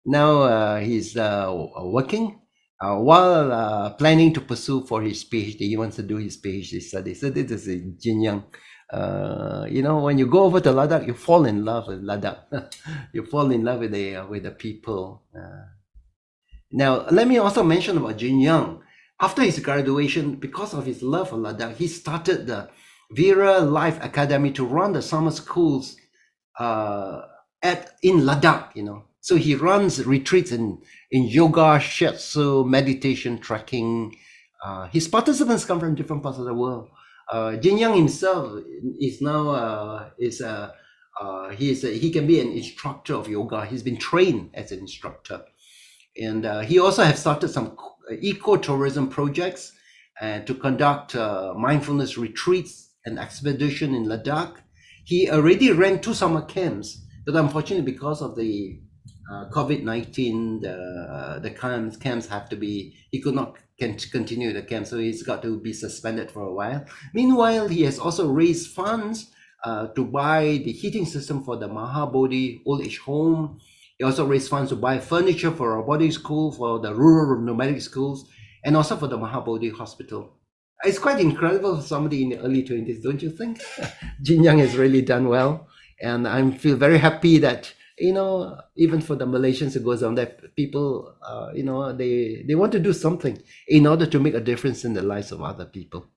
Now he's working while planning to pursue for his PhD. He wants to do his PhD study. So this is Jin Young. When you go over to Ladakh, you fall in love with Ladakh. You fall in love with the people. Now, let me also mention about Jin Young. After his graduation, because of his love for Ladakh, he started the Vira Life Academy to run the summer schools in Ladakh. So he runs retreats in yoga, shiatsu, meditation, trekking. His participants come from different parts of the world. Jin Young himself is now he can be an instructor of yoga. He's been trained as an instructor, and he also has started some eco-tourism projects to conduct mindfulness retreats and expedition in Ladakh. He already ran 2 summer camps, but unfortunately, because of the COVID-19, the camps have to be, he could not continue the camp, so he's got to be suspended for a while. Meanwhile, he has also raised funds to buy the heating system for the Mahabodhi old age home. He also raised funds to buy furniture for a boarding school, for the rural nomadic schools, and also for the Mahabodhi hospital. It's quite incredible for somebody in the early 20s, don't you think? Jin Young has really done well, and I feel very happy that even for the Malaysians who goes on there, people, they want to do something in order to make a difference in the lives of other people.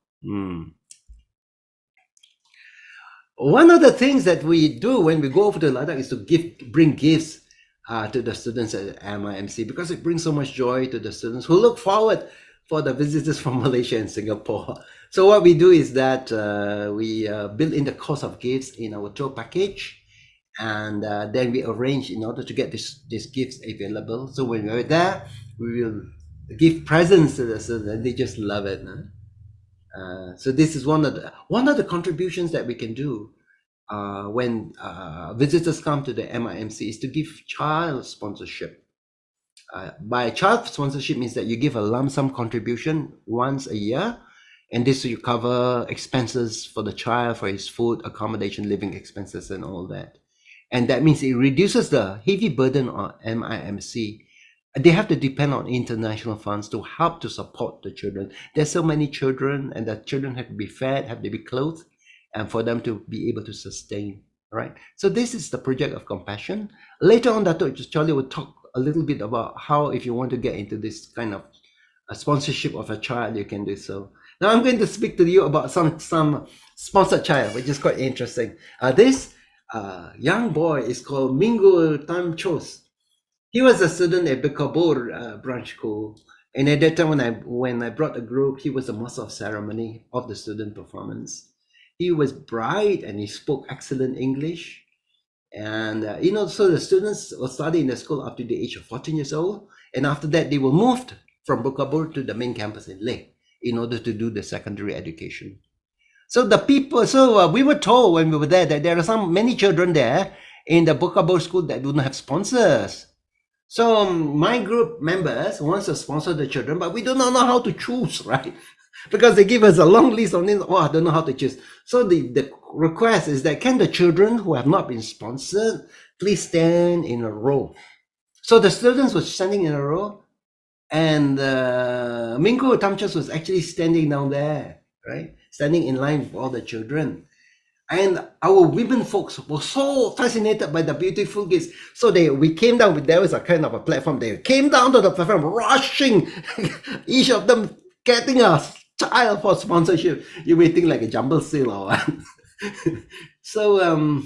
One of the things that we do when we go over to Ladakh is to bring gifts to the students at MIMC, because it brings so much joy to the students who look forward for the visitors from Malaysia and Singapore. So what we do is that we build in the cost of gifts in our tour package, and then we arrange in order to get these gifts available. So when we're there, we will give presents to the students, and they just love it. So this is one of the contributions that we can do when visitors come to the MIMC, is to give child sponsorship. By child sponsorship means that you give a lump sum contribution once a year, and this will cover expenses for the child, for his food, accommodation, living expenses, and all that. And that means it reduces the heavy burden on MIMC. They have to depend on international funds to help to support the children. There's so many children, and the children have to be fed, have to be clothed, and for them to be able to sustain, right? So this is the project of compassion. Later on, Datuk Charlie will talk a little bit about how, if you want to get into this kind of a sponsorship of a child, you can do so. Now I'm going to speak to you about some sponsored child, which is quite interesting. This young boy is called Minggu Tam Chos. He was a student at Bekabur branch school, and at that time when I brought the group, he was the master of ceremony of the student performance. He was bright and he spoke excellent English, and so the students will study in the school up to the age of 14 years old, and after that they were moved from Bekabur to the main campus in Leh in order to do the secondary education. So we were told when we were there that there are many children there in the Bekabur school that do not have sponsors. So my group members wants to sponsor the children, but we do not know how to choose, right? Because they give us a long list of names. I don't know how to choose. So the request is that, can the children who have not been sponsored please stand in a row? So the students were standing in a row, and Mingo Tamchas was actually standing down there, right? Standing in line with all the children. And our women folks were so fascinated by the beautiful gifts. So we came down, there was a kind of a platform. They came down to the platform, rushing, each of them getting a child for sponsorship. You may think like a jumble sale or what. So,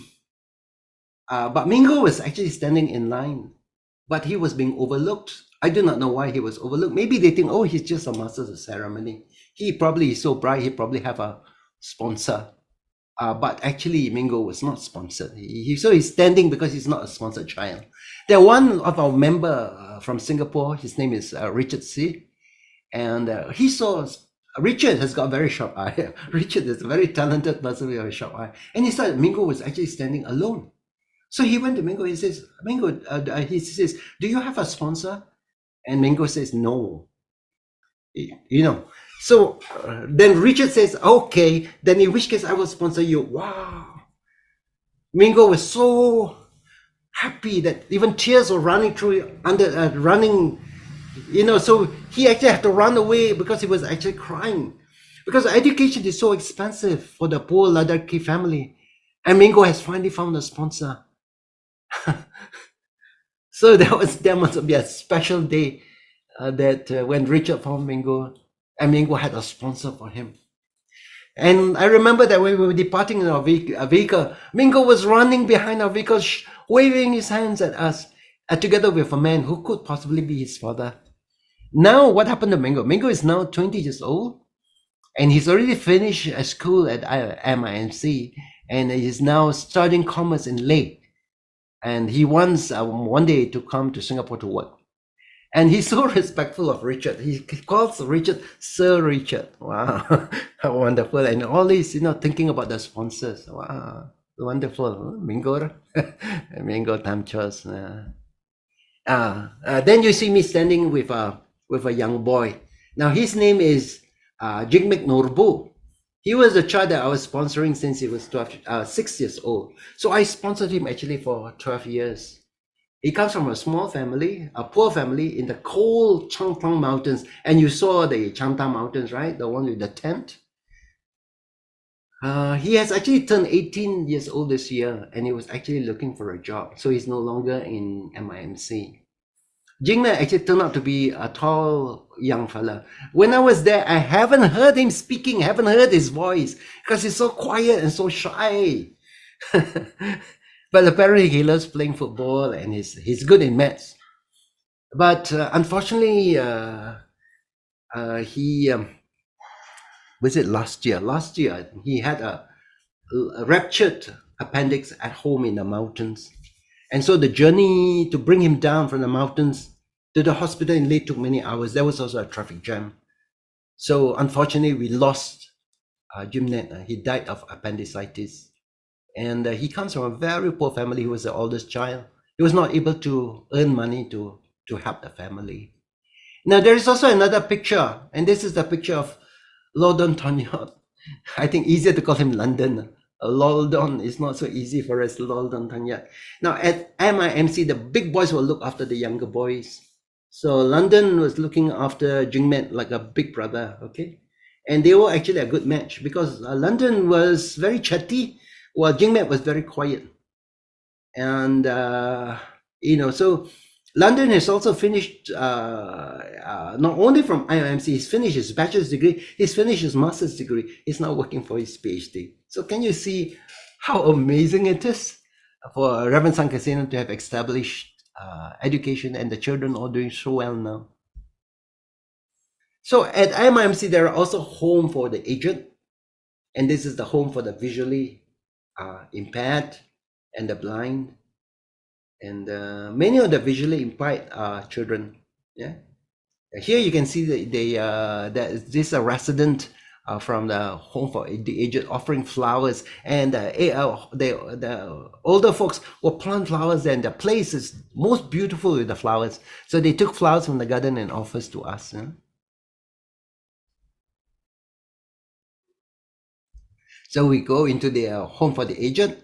but Mingo was actually standing in line but he was being overlooked. I do not know why he was overlooked. Maybe they think, oh, he's just a master of ceremony. He probably is so bright, he probably have a sponsor. But actually, Mingo was not sponsored. So he's standing because he's not a sponsored child. There one of our member from Singapore, his name is Richard C. And he saw Richard has got a very sharp eye. Richard is a very talented person with a sharp eye. And he saw Mingo was actually standing alone. So he went to Mingo. He says, Mingo, he says, do you have a sponsor? And Mingo says, no. You know. So then Richard says, okay, then in which case I will sponsor you. Wow. Mingo was so happy that even tears were running through running, so he actually had to run away because he was actually crying. Because education is so expensive for the poor Ladakhi family. And Mingo has finally found a sponsor. So there must be a special day that when Richard found Mingo, and Mingo had a sponsor for him. And I remember that when we were departing in our vehicle, Mingo was running behind our vehicle, waving his hands at us, together with a man who could possibly be his father. Now, what happened to Mingo? Mingo is now 20 years old, and he's already finished school at MIMC, and he's now studying commerce in Leh. And he wants one day to come to Singapore to work. And he's so respectful of Richard. He calls Richard Sir Richard. Wow, how wonderful. And always, thinking about the sponsors. Wow, wonderful. Mingo, Mingo Tamchos. Then you see me standing with a young boy. Now his name is Jigmek Norbu. He was a child that I was sponsoring since he was 6 years old. So I sponsored him actually for 12 years. He comes from a small family, a poor family in the cold Changtang Mountains. And you saw the Changtang Mountains, right? The one with the tent. He has actually turned 18 years old this year, and he was actually looking for a job. So he's no longer in MIMC. Jingna actually turned out to be a tall young fella. When I was there, I haven't heard him speaking, haven't heard his voice, because he's so quiet and so shy. But apparently he loves playing football, and he's good in maths. But unfortunately, he was it last year? Last year he had a ruptured appendix at home in the mountains, and so the journey to bring him down from the mountains to the hospital in Leh took many hours. There was also a traffic jam. So unfortunately, we lost Jimnet. He died of appendicitis. And he comes from a very poor family. He was the oldest child. He was not able to earn money to help the family. Now, there is also another picture, and this is the picture of Lordon Tanyot. I think easier to call him London. Loldon is not so easy for us, Loldon Tanyot. Now, at MIMC, the big boys will look after the younger boys. So London was looking after Jingmet like a big brother, okay? And they were actually a good match because London was very chatty, while Jingmet was very quiet. And, so London has also finished, not only from IMC, he's finished his bachelor's degree, he's finished his master's degree, he's now working for his PhD. So can you see how amazing it is for Reverend Sankasena to have established education, and the children all doing so well now. So at IMIMC, there are also home for the aged, and this is the home for the visually impaired and the blind, and many of the visually impaired children. Yeah, here you can see that this is a resident from the home for the aged offering flowers, and the older folks will plant flowers, and the place is most beautiful with the flowers. So they took flowers from the garden and offers to us. Yeah? So we go into the home for the aged,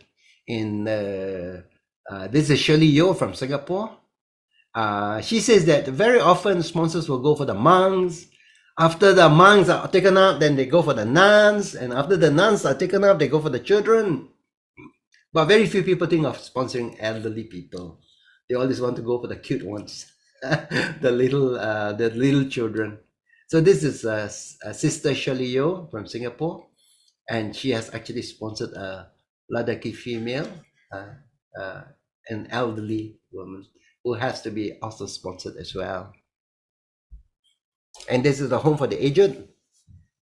and this is Shirley Yeo from Singapore. She says that very often sponsors will go for the monks. After the monks are taken up, then they go for the nuns, and after the nuns are taken up, they go for the children. But very few people think of sponsoring elderly people. They always want to go for the cute ones, the little children. So this is Sister Shirley Yeo from Singapore, and she has actually sponsored a Ladakhi female, an elderly woman. who has to be also sponsored as well. And this is the home for the aged.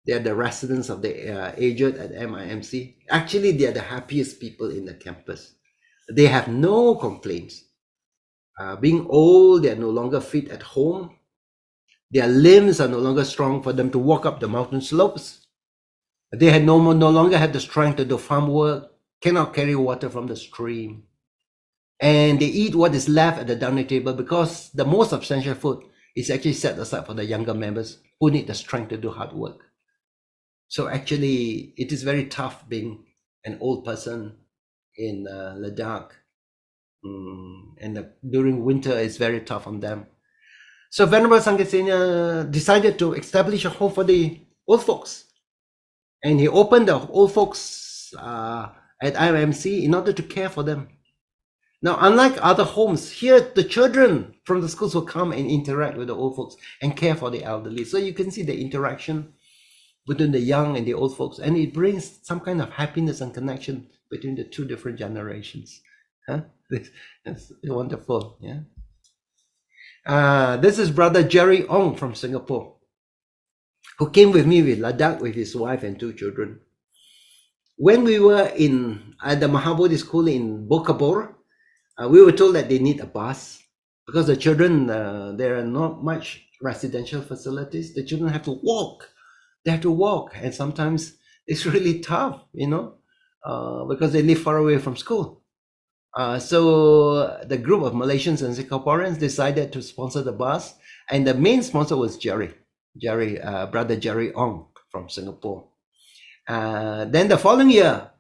They are the residents of the aged at MIMC. Actually, they are the happiest people in the campus. They have no complaints. Being old, they are no longer fit at home. Their limbs are no longer strong for them to walk up the mountain slopes. They had no longer had the strength to do farm work, cannot carry water from the stream. And they eat what is left at the dining table because the most substantial food is actually set aside for the younger members who need the strength to do hard work. So actually, it is very tough being an old person in Ladakh. And during winter, it's very tough on them. So Venerable Sanghasena decided to establish a home for the old folks. And he opened the old folks at IMC in order to care for them. Now, unlike other homes, here the children from the schools will come and interact with the old folks and care for the elderly. So you can see the interaction between the young and the old folks, and it brings some kind of happiness and connection between the two different generations. Huh? It's wonderful. Yeah. This is Brother Jerry Ong from Singapore, who came with me with Ladakh with his wife and 2 children. When we were at the Mahabodhi school in Bokabor, we were told that they need a bus because the children, there are not much residential facilities. The children have to walk. They have to walk, and sometimes it's really tough, because they live far away from school. So the group of Malaysians and Singaporeans decided to sponsor the bus, and the main sponsor was Brother Jerry Ong from Singapore. Then the following year,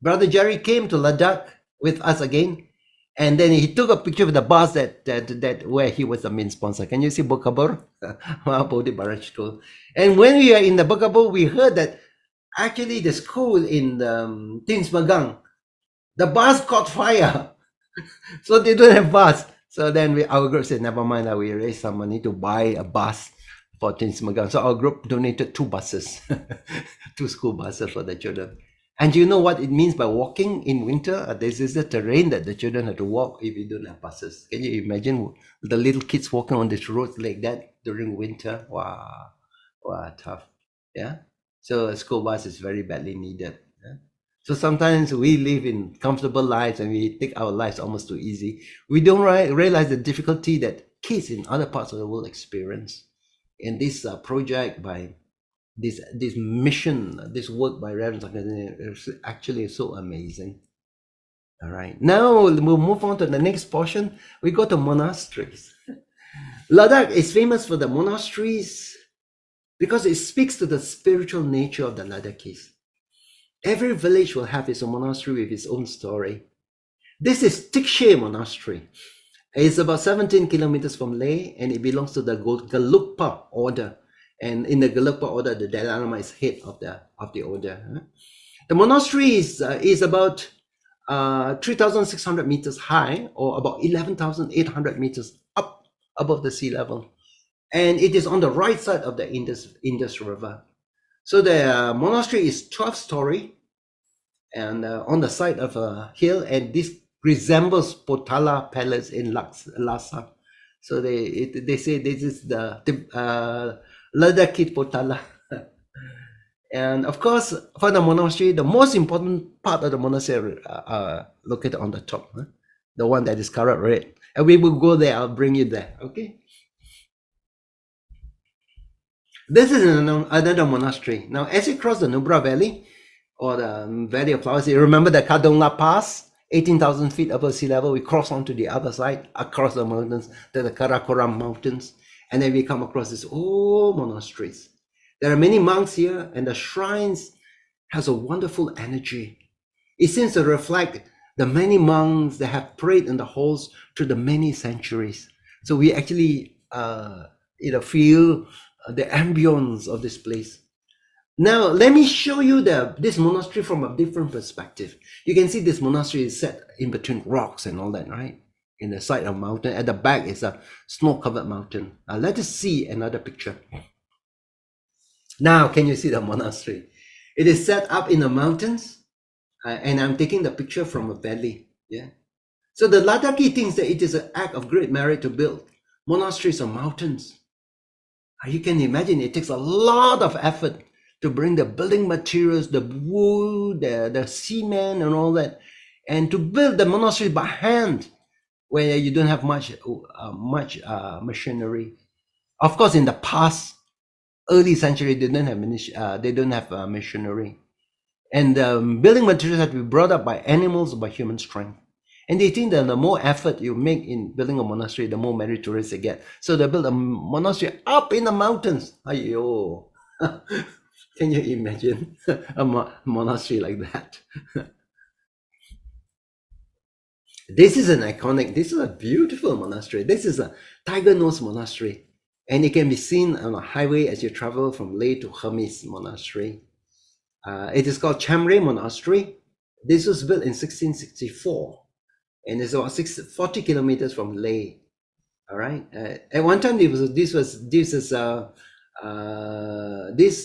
Brother Jerry came to Ladakh with us again, and then he took a picture of the bus that where he was the main sponsor. Can you see Bokabur? Mahabodhi Barrage School. And when we were in the Bokabur, we heard that actually the school in Tinsmagang, the bus caught fire. So they don't have bus. So then our group said, never mind, we raised some money to buy a bus for Tinsmagang. So our group donated 2 buses, 2 school buses for the children. And do you know what it means by walking in winter? This is the terrain that the children have to walk if you don't have buses. Can you imagine the little kids walking on this road like that during winter? Wow, tough. Yeah. So a school bus is very badly needed. Yeah? So sometimes we live in comfortable lives and we take our lives almost too easy. We don't realize the difficulty that kids in other parts of the world experience. And this project by this mission, this work by Reverend Sanghasena is actually so amazing. All right, now we'll move on to the next portion. We go to monasteries. Ladakh is famous for the monasteries because it speaks to the spiritual nature of the Ladakhis. Every village will have its own monastery with its own story. This is Tikshe Monastery. It's about 17 kilometers from Leh, and it belongs to the Gelugpa order. And in the Gelugpa order, the Dalai Lama is head of the order. The monastery is about 3,600 meters high, or about 11,800 meters up above the sea level, and it is on the right side of the Indus River. So the monastery is 12-story, and on the side of a hill, and this resembles Potala Palace in Lhasa. So they say this is the Ladakhi Potala. And of course, for the monastery, the most important part of the monastery are located on the top, the one that is colored red. And we will go there. I'll bring you there. Okay. This is another monastery. Now, as you cross the Nubra Valley or the Valley of Flowers, you remember the Kadongla Pass, 18,000 feet above sea level. We cross onto the other side, across the mountains, to the Karakoram Mountains, and then we come across these old monasteries. There are many monks here, and the shrines has a wonderful energy. It seems to reflect the many monks that have prayed in the halls through the many centuries. So we actually, feel the ambience of this place. Now, let me show you this monastery from a different perspective. You can see this monastery is set in between rocks and all that, right? In the side of a mountain. At the back is a snow-covered mountain. Now, let us see another picture. Now, can you see the monastery? It is set up in the mountains, and I'm taking the picture from a valley. Yeah. So the Ladakhi thinks that it is an act of great merit to build monasteries on mountains. You can imagine it takes a lot of effort to bring the building materials, the wood, the cement and all that, and to build the monastery by hand where you don't have much machinery. Of course, in the past, early century, they don't have machinery. And building materials have to be brought up by animals or by human strength. And they think that the more effort you make in building a monastery, the more meritorious they get. So they build a monastery up in the mountains. Ayo. Can you imagine a monastery like that? This is a beautiful monastery. This is a Tiger Nose Monastery. And it can be seen on a highway as you travel from Leh to Hermes Monastery. It is called Chamre Monastery. This was built in 1664. And it's about 40 kilometers from Leh. All right. At one time, this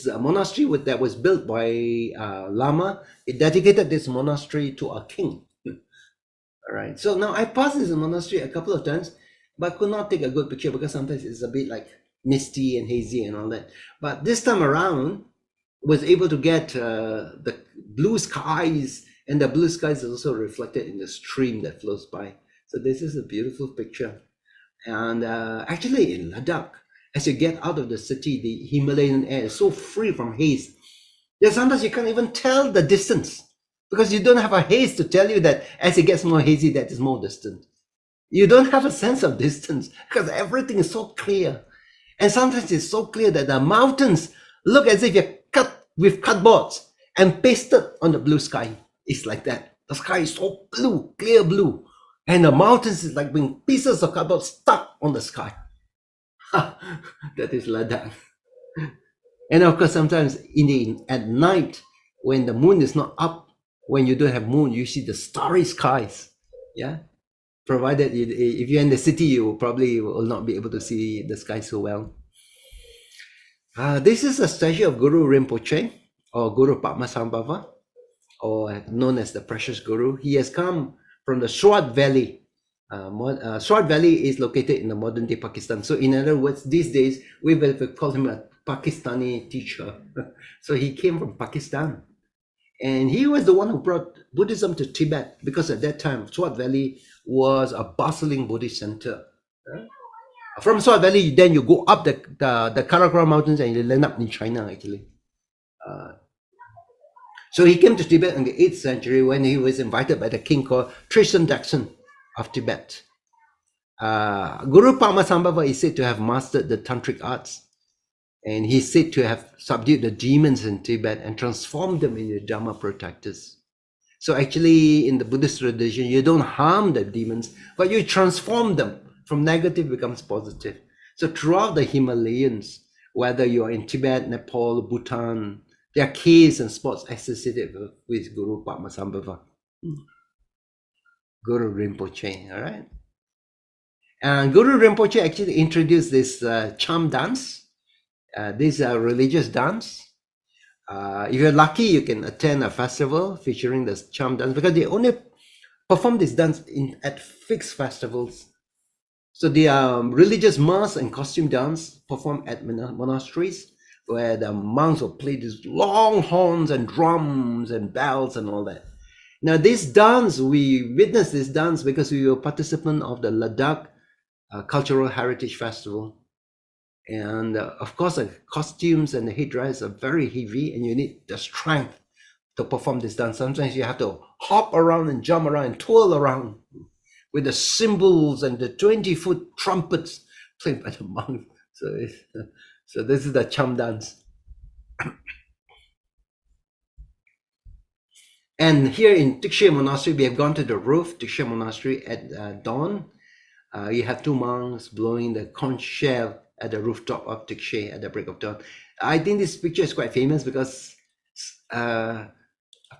monastery that was built by Lama. It dedicated this monastery to a king. All right. So now I passed this monastery a couple of times, but could not take a good picture because sometimes it's a bit like misty and hazy and all that. But this time around, was able to get the blue skies. And the blue skies is also reflected in the stream that flows by. So this is a beautiful picture. And actually in Ladakh, as you get out of the city, the Himalayan air is so free from haze that sometimes you can't even tell the distance because you don't have a haze to tell you that as it gets more hazy, that is more distant. You don't have a sense of distance because everything is so clear. And sometimes it's so clear that the mountains look as if you're cut with cardboards and pasted on the blue sky. It's like that. The sky is so blue, clear blue. And the mountains is like being pieces of cardboard stuck on the sky. That is Ladakh. And of course, sometimes at night, when the moon is not up, when you don't have moon, you see the starry skies. Yeah. Provided if you're in the city, you probably will not be able to see the sky so well. This is a statue of Guru Rinpoche, or Guru Padmasambhava, or known as the Precious Guru. He has come from the Swat Valley. Swat Valley is located in the modern day Pakistan. So in other words, these days, we will call him a Pakistani teacher. So he came from Pakistan. And he was the one who brought Buddhism to Tibet, because at that time, Swat Valley was a bustling Buddhist center. From Swat Valley, then you go up the Karakoram Mountains and you land up in China, actually. So he came to Tibet in the 8th century when he was invited by the king called Tristan Daksin of Tibet. Guru Padmasambhava is said to have mastered the tantric arts, and he's said to have subdued the demons in Tibet and transformed them into Dharma protectors. So actually, in the Buddhist tradition, you don't harm the demons, but you transform them. From negative becomes positive. So throughout the Himalayas, whether you are in Tibet, Nepal, Bhutan, there are caves and spots associated with Guru Padmasambhava. Guru Rinpoche, all right? And Guru Rinpoche actually introduced this charm dance. This religious dance. If you're lucky, you can attend a festival featuring this charm dance, because they only perform this dance at fixed festivals. So the religious mask and costume dance performed at monasteries, where the monks will play these long horns and drums and bells and all that. Now this dance, we witnessed this dance because we were participant of the Ladakh Cultural Heritage Festival. And of course, the costumes and the headdress are very heavy, and you need the strength to perform this dance. Sometimes you have to hop around and jump around and twirl around with the cymbals and the 20-foot trumpets played by the monks. So this is the cham dance. And here in Tikshe Monastery, we have gone to the roof, Tikshe Monastery, at dawn. You have two monks blowing the conch shell at the rooftop of Tikshe at the break of dawn. I think this picture is quite famous because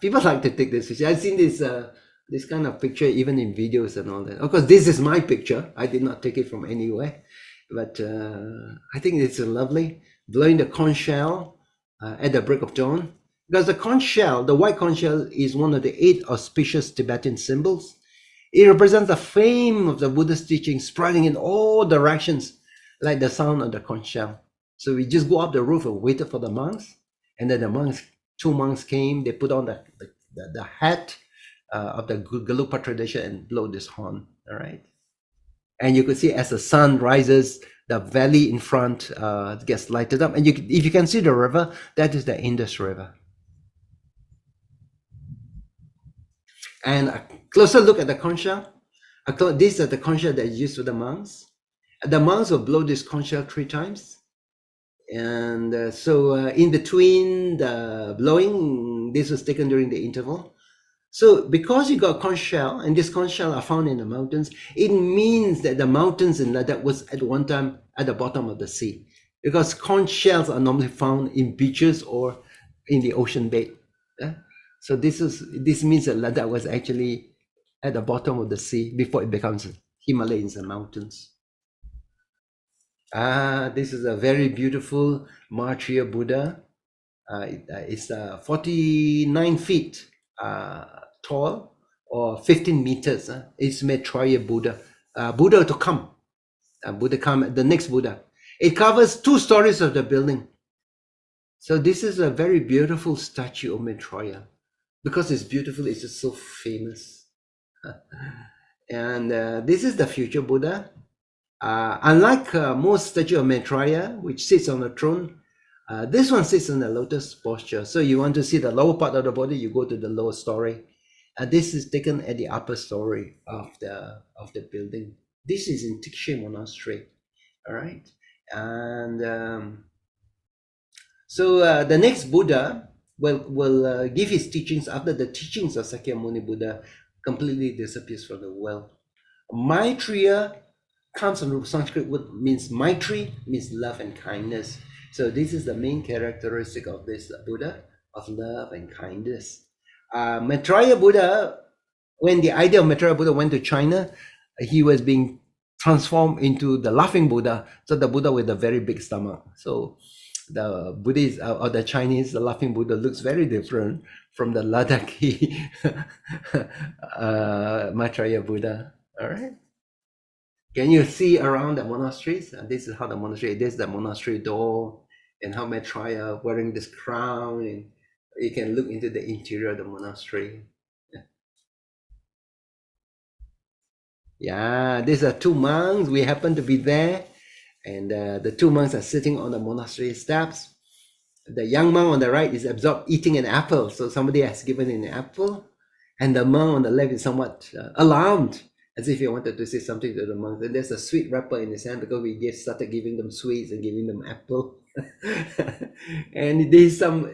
people like to take this picture. I've seen this kind of picture even in videos and all that. Of course, this is my picture. I did not take it from anywhere, but I think it's lovely. Blowing the conch shell at the break of dawn. Because the conch shell, the white conch shell, is one of the 8 auspicious Tibetan symbols. It represents the fame of the Buddha's teaching spreading in all directions, like the sound of the conch shell. So we just go up the roof and waited for the monks, and then the monks, 2 monks came. They put on the hat of the Galupa tradition and blow this horn. All right, and you could see as the sun rises, the valley in front gets lighted up, and if you can see the river, that is the Indus River. And a closer look at the conch shell. These are the conch shell that is used for the monks. The monks will blow this conch shell 3 times. And so in between the blowing, this was taken during the interval. So because you got conch shell, and this conch shell are found in the mountains, it means that the mountains in Ladakh was at one time at the bottom of the sea. Because conch shells are normally found in beaches or in the ocean bed. Yeah? So this means that Ladakh was actually at the bottom of the sea before it becomes Himalayas and mountains. This is a very beautiful Maitreya Buddha. It's 49 feet tall, or 15 meters. It's Maitreya Buddha. Buddha to come. Buddha come, the next Buddha. It covers 2 stories of the building. So this is a very beautiful statue of Maitreya. Because it's beautiful, it's just so famous. And this is the future Buddha. Unlike most statue of Maitreya, which sits on a throne, this one sits in the lotus posture. So you want to see the lower part of the body, you go to the lower story. This is taken at the upper story of the building. This is in Tikshe Monastery. All right. And so the next Buddha will give his teachings after the teachings of Sakyamuni Buddha completely disappears from the world. Maitreya comes from Sanskrit word, means Maitri, means love and kindness. So this is the main characteristic of this Buddha, of love and kindness. Maitreya Buddha, when the idea of Maitreya Buddha went to China, he was being transformed into the laughing Buddha. So the Buddha with a very big stomach. So the Buddhist or the Chinese, the laughing Buddha looks very different from the Ladakhi Maitreya Buddha. All right. Can you see around the monasteries? And this is how the monastery, this is the monastery door, and how Maitreya wearing this crown, and you can look into the interior of the monastery. Yeah, these are 2 monks. We happen to be there, and the 2 monks are sitting on the monastery steps. The young monk on the right is absorbed eating an apple. So somebody has given an apple, and the monk on the left is somewhat alarmed, as if he wanted to say something to the monks. And there's a sweet wrapper in his hand because we started giving them sweets and giving them apple. And there's some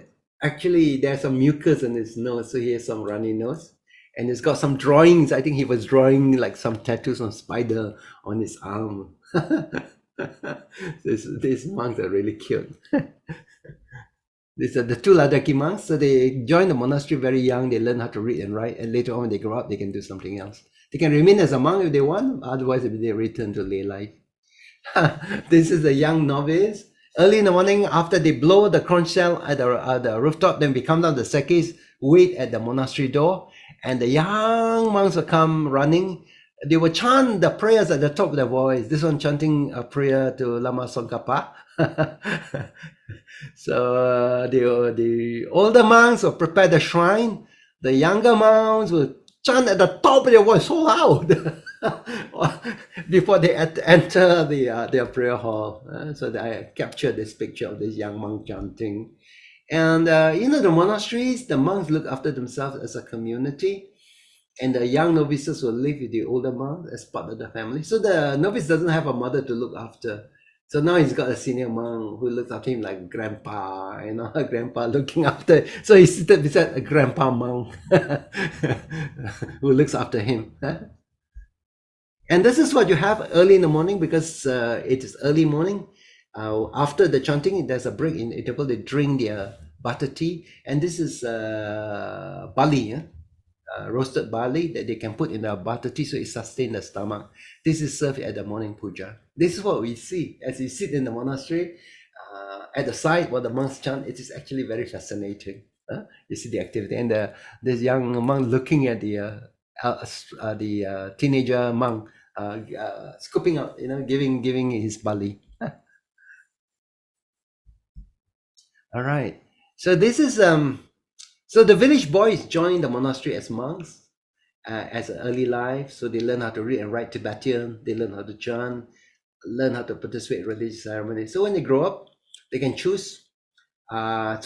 mucus in his nose, so he has some runny nose. And he's got some drawings. I think he was drawing like some tattoos on spider on his arm. These monks are really cute. These are the 2 Ladakhi monks. So they join the monastery very young. They learn how to read and write. And later on, when they grow up, they can do something else. They can remain as a monk if they want. Otherwise, if they return to lay life. This is a young novice. Early in the morning, after they blow the conch shell at the rooftop, then we come down the staircase, wait at the monastery door, and the young monks will come running. They will chant the prayers at the top of their voice. This one chanting a prayer to Lama Tsongkhapa. So the older monks will prepare the shrine. The younger monks will chant at the top of their voice so loud before they enter their prayer hall. So I captured this picture of this young monk chanting. And the monasteries, the monks look after themselves as a community, and the young novices will live with the older monks as part of the family. So the novice doesn't have a mother to look after. So now he's got a senior monk who looks after him like grandpa, a grandpa looking after. So he's seated beside a grandpa monk who looks after him. And this is what you have early in the morning, because it is early morning. After the chanting, there's a break in interval. They drink their butter tea, and this is barley, roasted barley that they can put in the butter tea, so it sustains the stomach. This is served at the morning puja. This is what we see as we sit in the monastery. At the side while the monks chant, it is actually very fascinating. You see the activity, and this young monk looking at the the teenager monk scooping out, giving his bali. All right. So this is so the village boys joined the monastery as monks as an early life. So they learn how to read and write Tibetan. They learn how to chant, learn how to participate in religious ceremonies. So when they grow up, they can choose. Reverend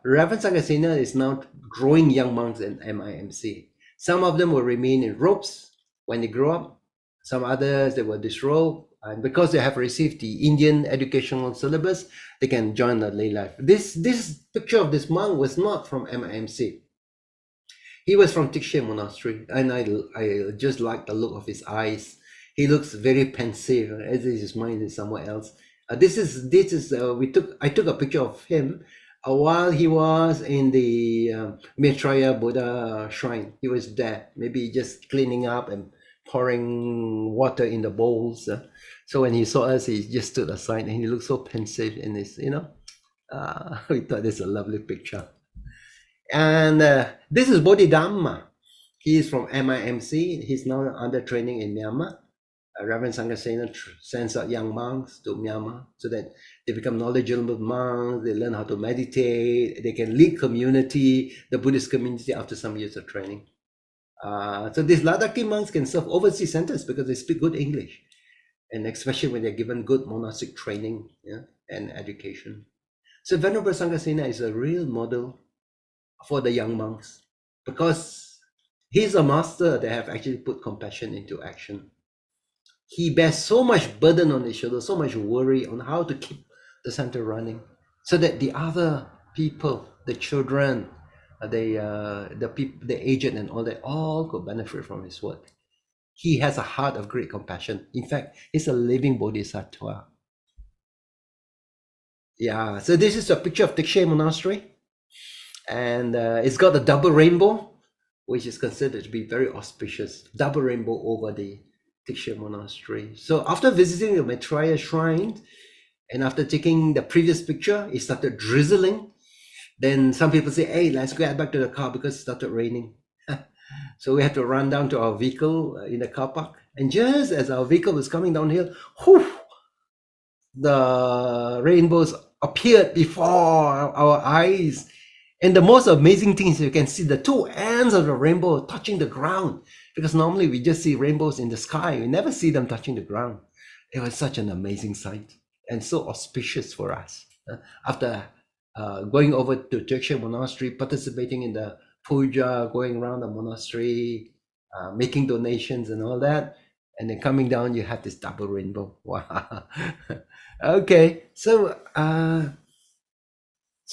Sangasena is now growing young monks in MIMC. Some of them will remain in robes when they grow up. Some others, they will disrobe. And because they have received the Indian educational syllabus, they can join the lay life. This picture of this monk was not from MIMC. He was from Tikshe Monastery, and I just like the look of his eyes. He looks very pensive, as if his mind is somewhere else. I took a picture of him while he was in the Maitreya Buddha shrine. He was there, maybe just cleaning up and pouring water in the bowls. So when he saw us, he just stood aside and he looked so pensive in his, we thought this is a lovely picture. And this is Bodhidhamma. He is from MIMC. He's now under training in Myanmar. Reverend Sangasena sends out young monks to Myanmar so that they become knowledgeable monks, they learn how to meditate, they can lead community, the Buddhist community after some years of training. So these Ladakhi monks can serve overseas centers because they speak good English, and especially when they're given good monastic training, and education. So Venerable Sangasena is a real model for the young monks because he's a master that have actually put compassion into action. He bears so much burden on his shoulders, so much worry on how to keep the center running, so that the other people, the children, the people, the aged, and all that, all could benefit from his work. He has a heart of great compassion. In fact, he's a living bodhisattva. Yeah. So this is a picture of Tikshe Monastery, and it's got a double rainbow, which is considered to be very auspicious. Double rainbow over the Tikshe Monastery. So after visiting the Maitreya shrine, and after taking the previous picture, it started drizzling. Then some people say, hey, let's get back to the car because it started raining. So we had to run down to our vehicle in the car park. And just as our vehicle was coming downhill, whoosh, the rainbows appeared before our eyes. And the most amazing thing is you can see the two ends of the rainbow touching the ground, because normally we just see rainbows in the sky. We never see them touching the ground. It was such an amazing sight and so auspicious for us. After going over to Tikshe Monastery, participating in the puja, going around the monastery, making donations and all that, and then coming down, you have this double rainbow. Wow. Okay, so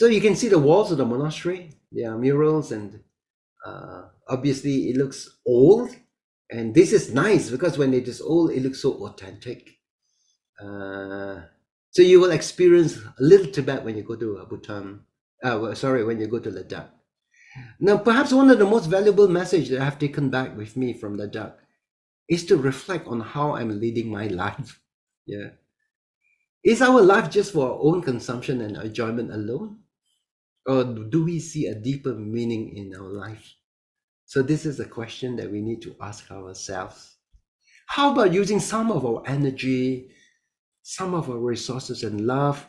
you can see the walls of the monastery. There are murals, and obviously it looks old. And this is nice because when it is old, it looks so authentic. So you will experience a little Tibet when you go to Bhutan. When you go to Ladakh. Now, perhaps one of the most valuable messages that I have taken back with me from Ladakh is to reflect on how I'm leading my life. Yeah. Is our life just for our own consumption and enjoyment alone? Or do we see a deeper meaning in our life? So this is a question that we need to ask ourselves. How about using some of our energy, some of our resources and love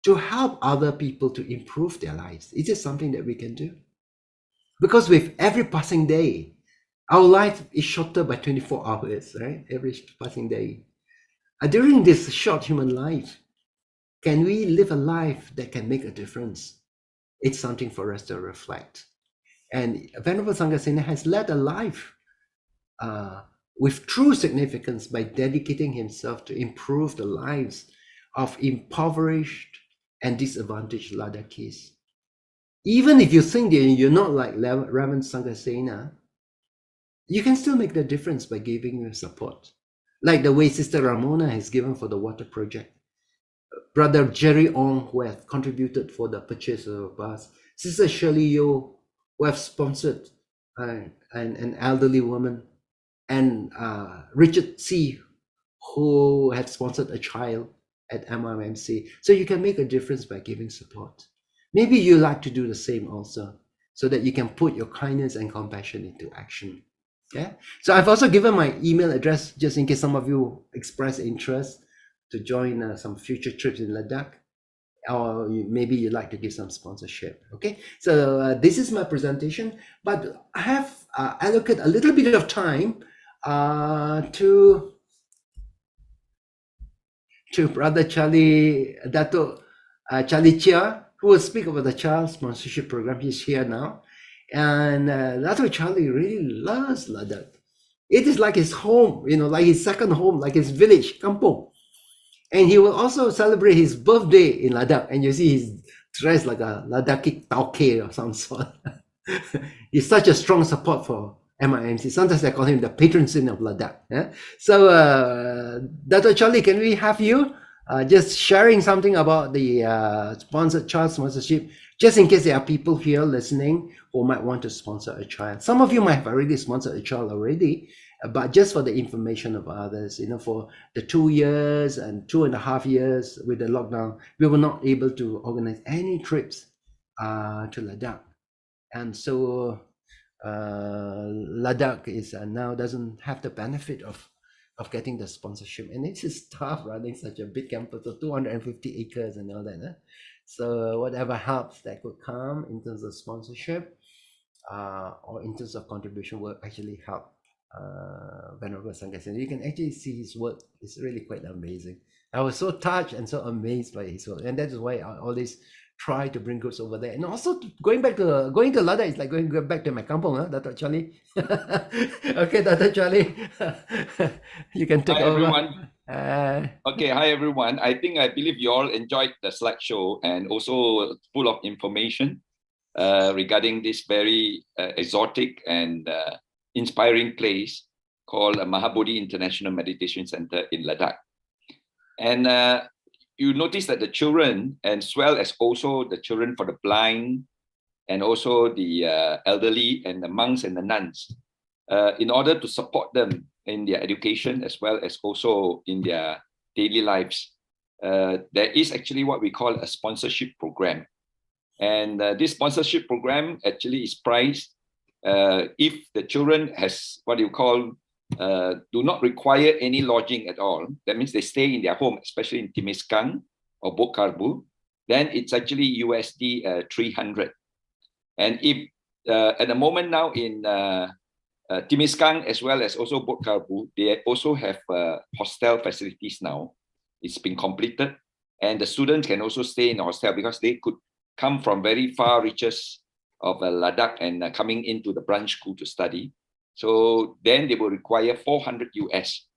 to help other people to improve their lives? Is it something that we can do? Because with every passing day, our life is shorter by 24 hours, right? Every passing day. During this short human life, can we live a life that can make a difference? It's something for us to reflect. And Venerable Sangasena has led a life with true significance by dedicating himself to improve the lives of impoverished and disadvantaged Ladakhis. Even if you think that you're not like Reverend Sangasena, you can still make the difference by giving your support. Like the way Sister Ramona has given for the water project. Brother Jerry Ong, who has contributed for the purchase of a bus. Sister Shirley Yo, who have sponsored an elderly woman. And Richard C, who had sponsored a child at MRMC. So you can make a difference by giving support. Maybe you like to do the same also, so that you can put your kindness and compassion into action. Yeah. So I've also given my email address just in case some of you express interest to join some future trips in Ladakh, or maybe you'd like to give some sponsorship. Okay. So this is my presentation, but I have allocated a little bit of time to Brother Charlie Datuk Charlie Chia, who will speak about the child sponsorship program. He's here now. And Datuk Charlie really loves Ladakh. It is like his home, like his second home, like his village, kampung. And he will also celebrate his birthday in Ladakh. And you see he's dressed like a Ladakhi tauke of some sort. He's such a strong support for MIMC. Sometimes I call him the patron saint of Ladakh. Yeah? So, Dr. Charlie, can we have you just sharing something about the sponsored child sponsorship, just in case there are people here listening who might want to sponsor a child. Some of you might have already sponsored a child already, but just for the information of others, for the 2 years and 2.5 years with the lockdown, we were not able to organize any trips to Ladakh. And so Ladakh is now doesn't have the benefit of getting the sponsorship, and it is tough running such a big campus of 250 acres and all that. So whatever helps that could come in terms of sponsorship or in terms of contribution will actually help Venerable Sangasen. You can actually see his work. It's really quite amazing. I was so touched and so amazed by his work, and that is why I always try to bring groups over there. And also going to Ladakh is like going back to my kampong, Datuk Charlie. Okay, Datuk Charlie, you can take Hi, over. everyone. Okay, hi everyone. I believe you all enjoyed the slideshow and also full of information regarding this very exotic and inspiring place called Mahabodhi International Meditation Center in Ladakh. And you notice that the children, as well as also the children for the blind, and also the elderly and the monks and the nuns, in order to support them in their education as well as also in their daily lives, there is actually what we call a sponsorship program. And this sponsorship program actually is priced if the children has what you call do not require any lodging at all. That means they stay in their home, especially in Timiskang or Bokarbu. Then it's actually USD 300. And if at the moment now in Timiskang as well as also Bokarbu, they also have hostel facilities now. It's been completed, and the students can also stay in the hostel because they could come from very far reaches of Ladakh and coming into the branch school to study. So then they will require 400 US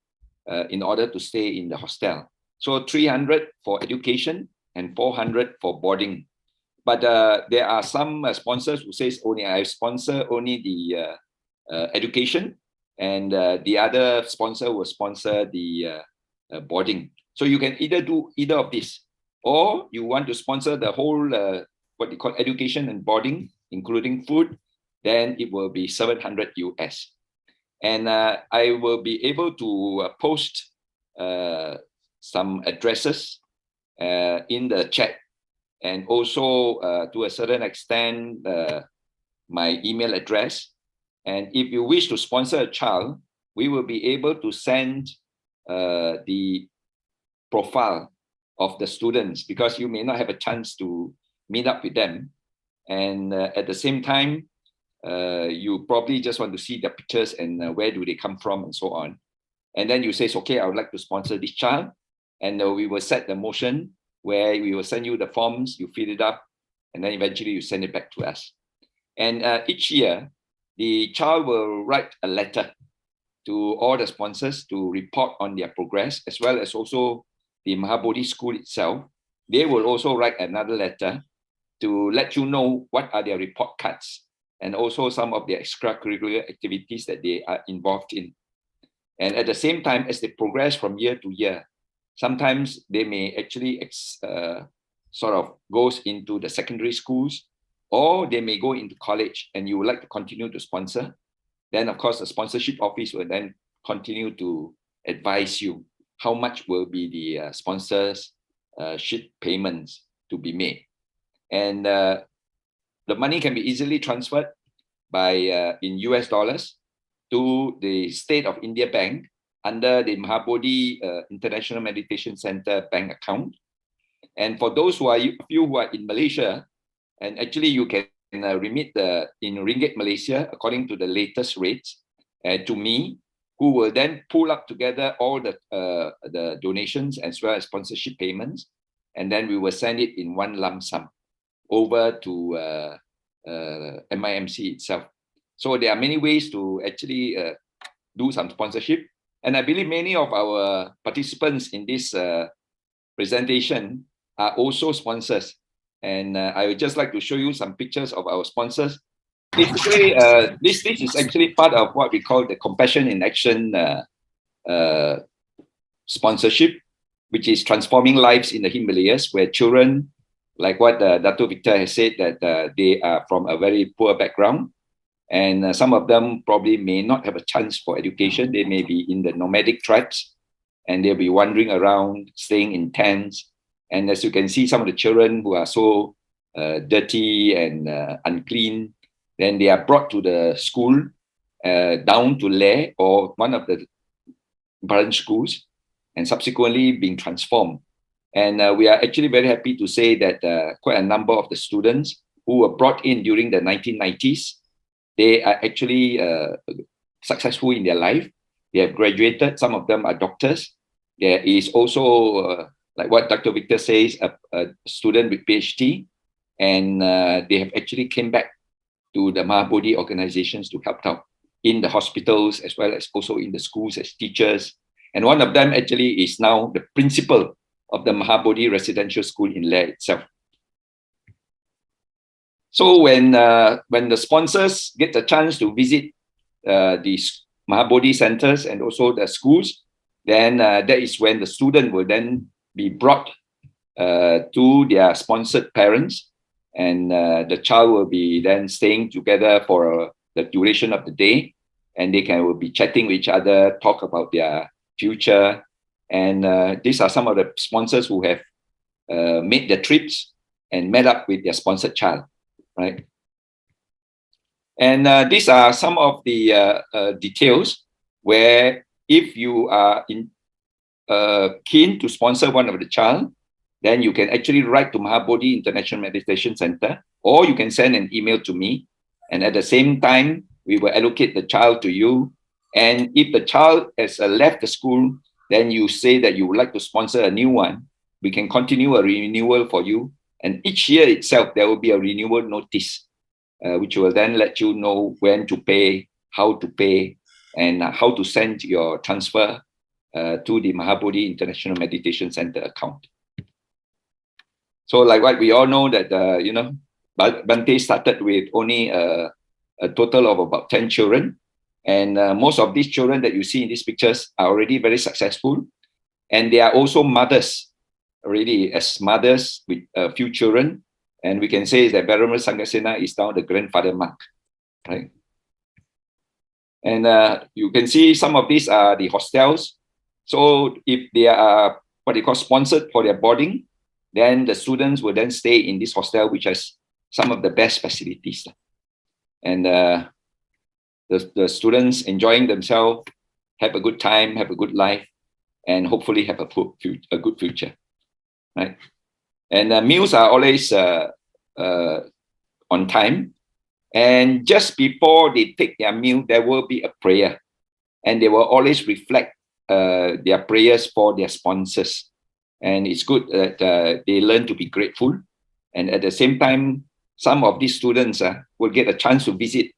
in order to stay in the hostel. So 300 for education and 400 for boarding. But there are some sponsors who says only I sponsor only the education, and the other sponsor will sponsor the boarding. So you can either do either of these, or you want to sponsor the whole what they call education and boarding, including food, then it will be 700 US. And I will be able to post some addresses in the chat, and also to a certain extent my email address. And if you wish to sponsor a child, we will be able to send the profile of the students, because you may not have a chance to meet up with them. And at the same time, you probably just want to see the pictures and where do they come from and so on. And then you say, okay, I would like to sponsor this child. And we will set the motion where we will send you the forms, you fill it up, and then eventually you send it back to us. And each year, the child will write a letter to all the sponsors to report on their progress, as well as also the Mahabodhi school itself. They will also write another letter to let you know what are their report cards and also some of their extracurricular activities that they are involved in. And at the same time, as they progress from year to year, sometimes they may actually sort of goes into the secondary schools, or they may go into college and you would like to continue to sponsor. Then, of course, the sponsorship office will then continue to advise you how much will be the sponsorship payments to be made. And the money can be easily transferred by in US dollars, to the State of India Bank under the Mahabodhi International Meditation Center bank account. And for those who are in Malaysia, and actually you can remit in Ringgit Malaysia according to the latest rates to me, who will then pull up together all the donations as well as sponsorship payments, and then we will send it in one lump sum over to MIMC itself. So there are many ways to actually do some sponsorship. And I believe many of our participants in this presentation are also sponsors. And I would just like to show you some pictures of our sponsors. Basically, this is actually part of what we call the Compassion in Action sponsorship, which is transforming lives in the Himalayas, where children, like what Datuk Victor has said, that they are from a very poor background. And some of them probably may not have a chance for education. They may be in the nomadic tribes and they'll be wandering around, staying in tents. And as you can see, some of the children who are so dirty and unclean, then they are brought to the school down to Leh or one of the branch schools and subsequently being transformed. And we are actually very happy to say that quite a number of the students who were brought in during the 1990s, they are actually successful in their life. They have graduated. Some of them are doctors. There is also, like what Dr. Victor says, a student with PhD, and they have actually came back to the Mahabodhi organizations to help out in the hospitals as well as also in the schools as teachers. And one of them actually is now the principal of the Mahabodhi residential school in Leh itself. So when the sponsors get the chance to visit these Mahabodhi centers and also the schools, then that is when the student will then be brought to their sponsored parents, and the child will be then staying together for the duration of the day, and they will be chatting with each other, talk about their future. And these are some of the sponsors who have made the trips and met up with their sponsored child, right? And these are some of the details where if you are keen to sponsor one of the child, then you can actually write to Mahabodhi International Meditation Center, or you can send an email to me. And at the same time, we will allocate the child to you. And if the child has left the school, then you say that you would like to sponsor a new one. We can continue a renewal for you. And each year itself, there will be a renewal notice, which will then let you know when to pay, how to pay, and how to send your transfer to the Mahabodhi International Meditation Center account. So like what we all know that, Bante started with only a total of about 10 children. And most of these children that you see in these pictures are already very successful. And they are also mothers, already as mothers with a few children. And we can say that Venerable Sangasena is now the grandfather monk, right? And you can see some of these are the hostels. So if they are what they call sponsored for their boarding, then the students will then stay in this hostel, which has some of the best facilities. And the students enjoying themselves, have a good time, have a good life, and hopefully have a good future, right? And meals are always on time. And just before they take their meal, there will be a prayer. And they will always reflect their prayers for their sponsors. And it's good that they learn to be grateful. And at the same time, some of these students will get a chance to visit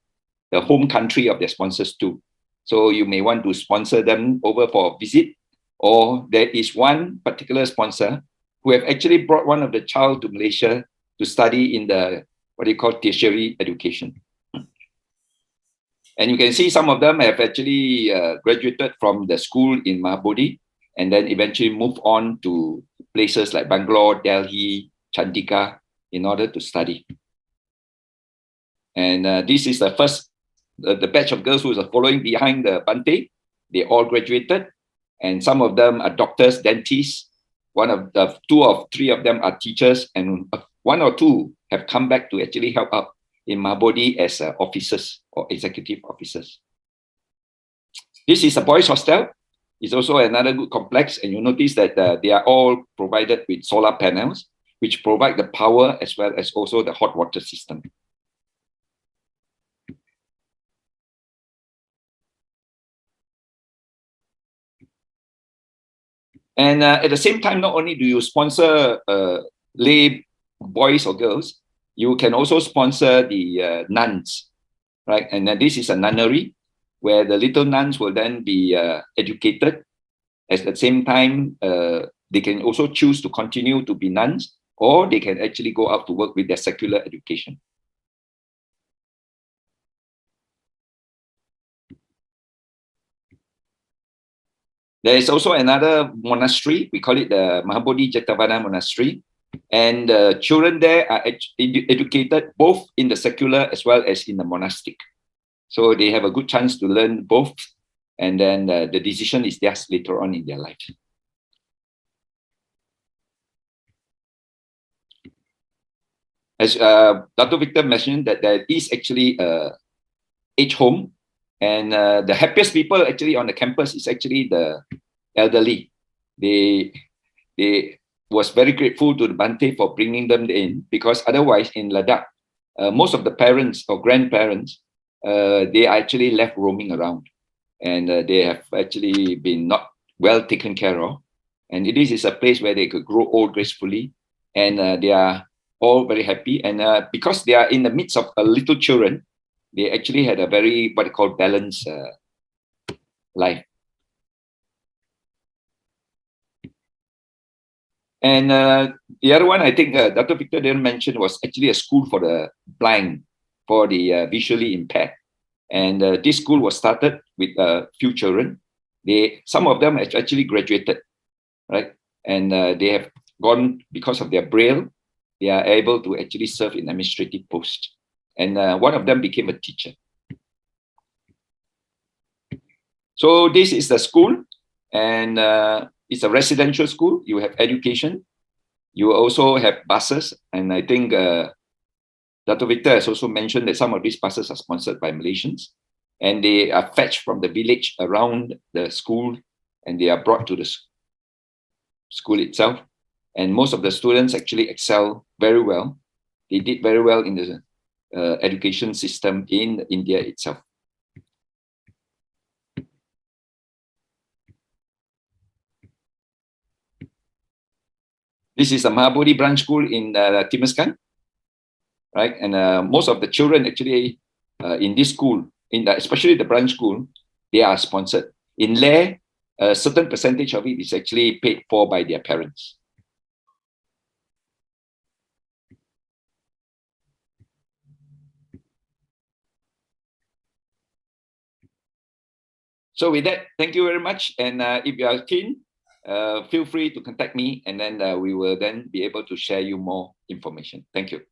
the home country of their sponsors too. So you may want to sponsor them over for a visit. Or there is one particular sponsor who have actually brought one of the child to Malaysia to study in the what they call tertiary education. And you can see some of them have actually graduated from the school in Mahabodhi and then eventually move on to places like Bangalore, Delhi, Chandika in order to study. And this is the first, the batch of girls who are following behind the Bante. They all graduated, and some of them are doctors, dentists. Two or three of them are teachers, and one or two have come back to actually help out in Mahabodhi as officers or executive officers. This is a boys' hostel. It's also another good complex, and you notice that they are all provided with solar panels, which provide the power as well as also the hot water system. And at the same time, not only do you sponsor lay boys or girls, you can also sponsor the nuns, right? And this is a nunnery where the little nuns will then be educated. At the same time, they can also choose to continue to be nuns, or they can actually go out to work with their secular education. There is also another monastery. We call it the Mahabodhi Jetavana Monastery. And the children there are educated both in the secular as well as in the monastic. So they have a good chance to learn both. And then the decision is theirs later on in their life. As Datuk Victor mentioned, that there is actually a age home. And the happiest people actually on the campus is actually the elderly. They was very grateful to the Bante for bringing them in, because otherwise in Ladakh, most of the parents or grandparents, they are actually left roaming around, and they have actually been not well taken care of. And this is a place where they could grow old gracefully, and they are all very happy. And because they are in the midst of little children, they actually had a very what they call balanced life. And the other one I think Dr. Victor didn't mention was actually a school for the blind, for the visually impaired. And this school was started with a few children. Some of them have actually graduated, right? And they have gone, because of their braille, they are able to actually serve in administrative posts. And one of them became a teacher. So this is the school, and it's a residential school. You have education. You also have buses, and I think Dr. Victor has also mentioned that some of these buses are sponsored by Malaysians, and they are fetched from the village around the school, and they are brought to the school itself. And most of the students actually excel very well. They did very well in the education system in India itself. This is a Mahabodhi branch school in Timeskan, right? And most of the children actually in this school, especially the branch school, they are sponsored. In Leh, a certain percentage of it is actually paid for by their parents. So with that, thank you very much. And if you are keen, feel free to contact me, and then we will then be able to share you more information. Thank you.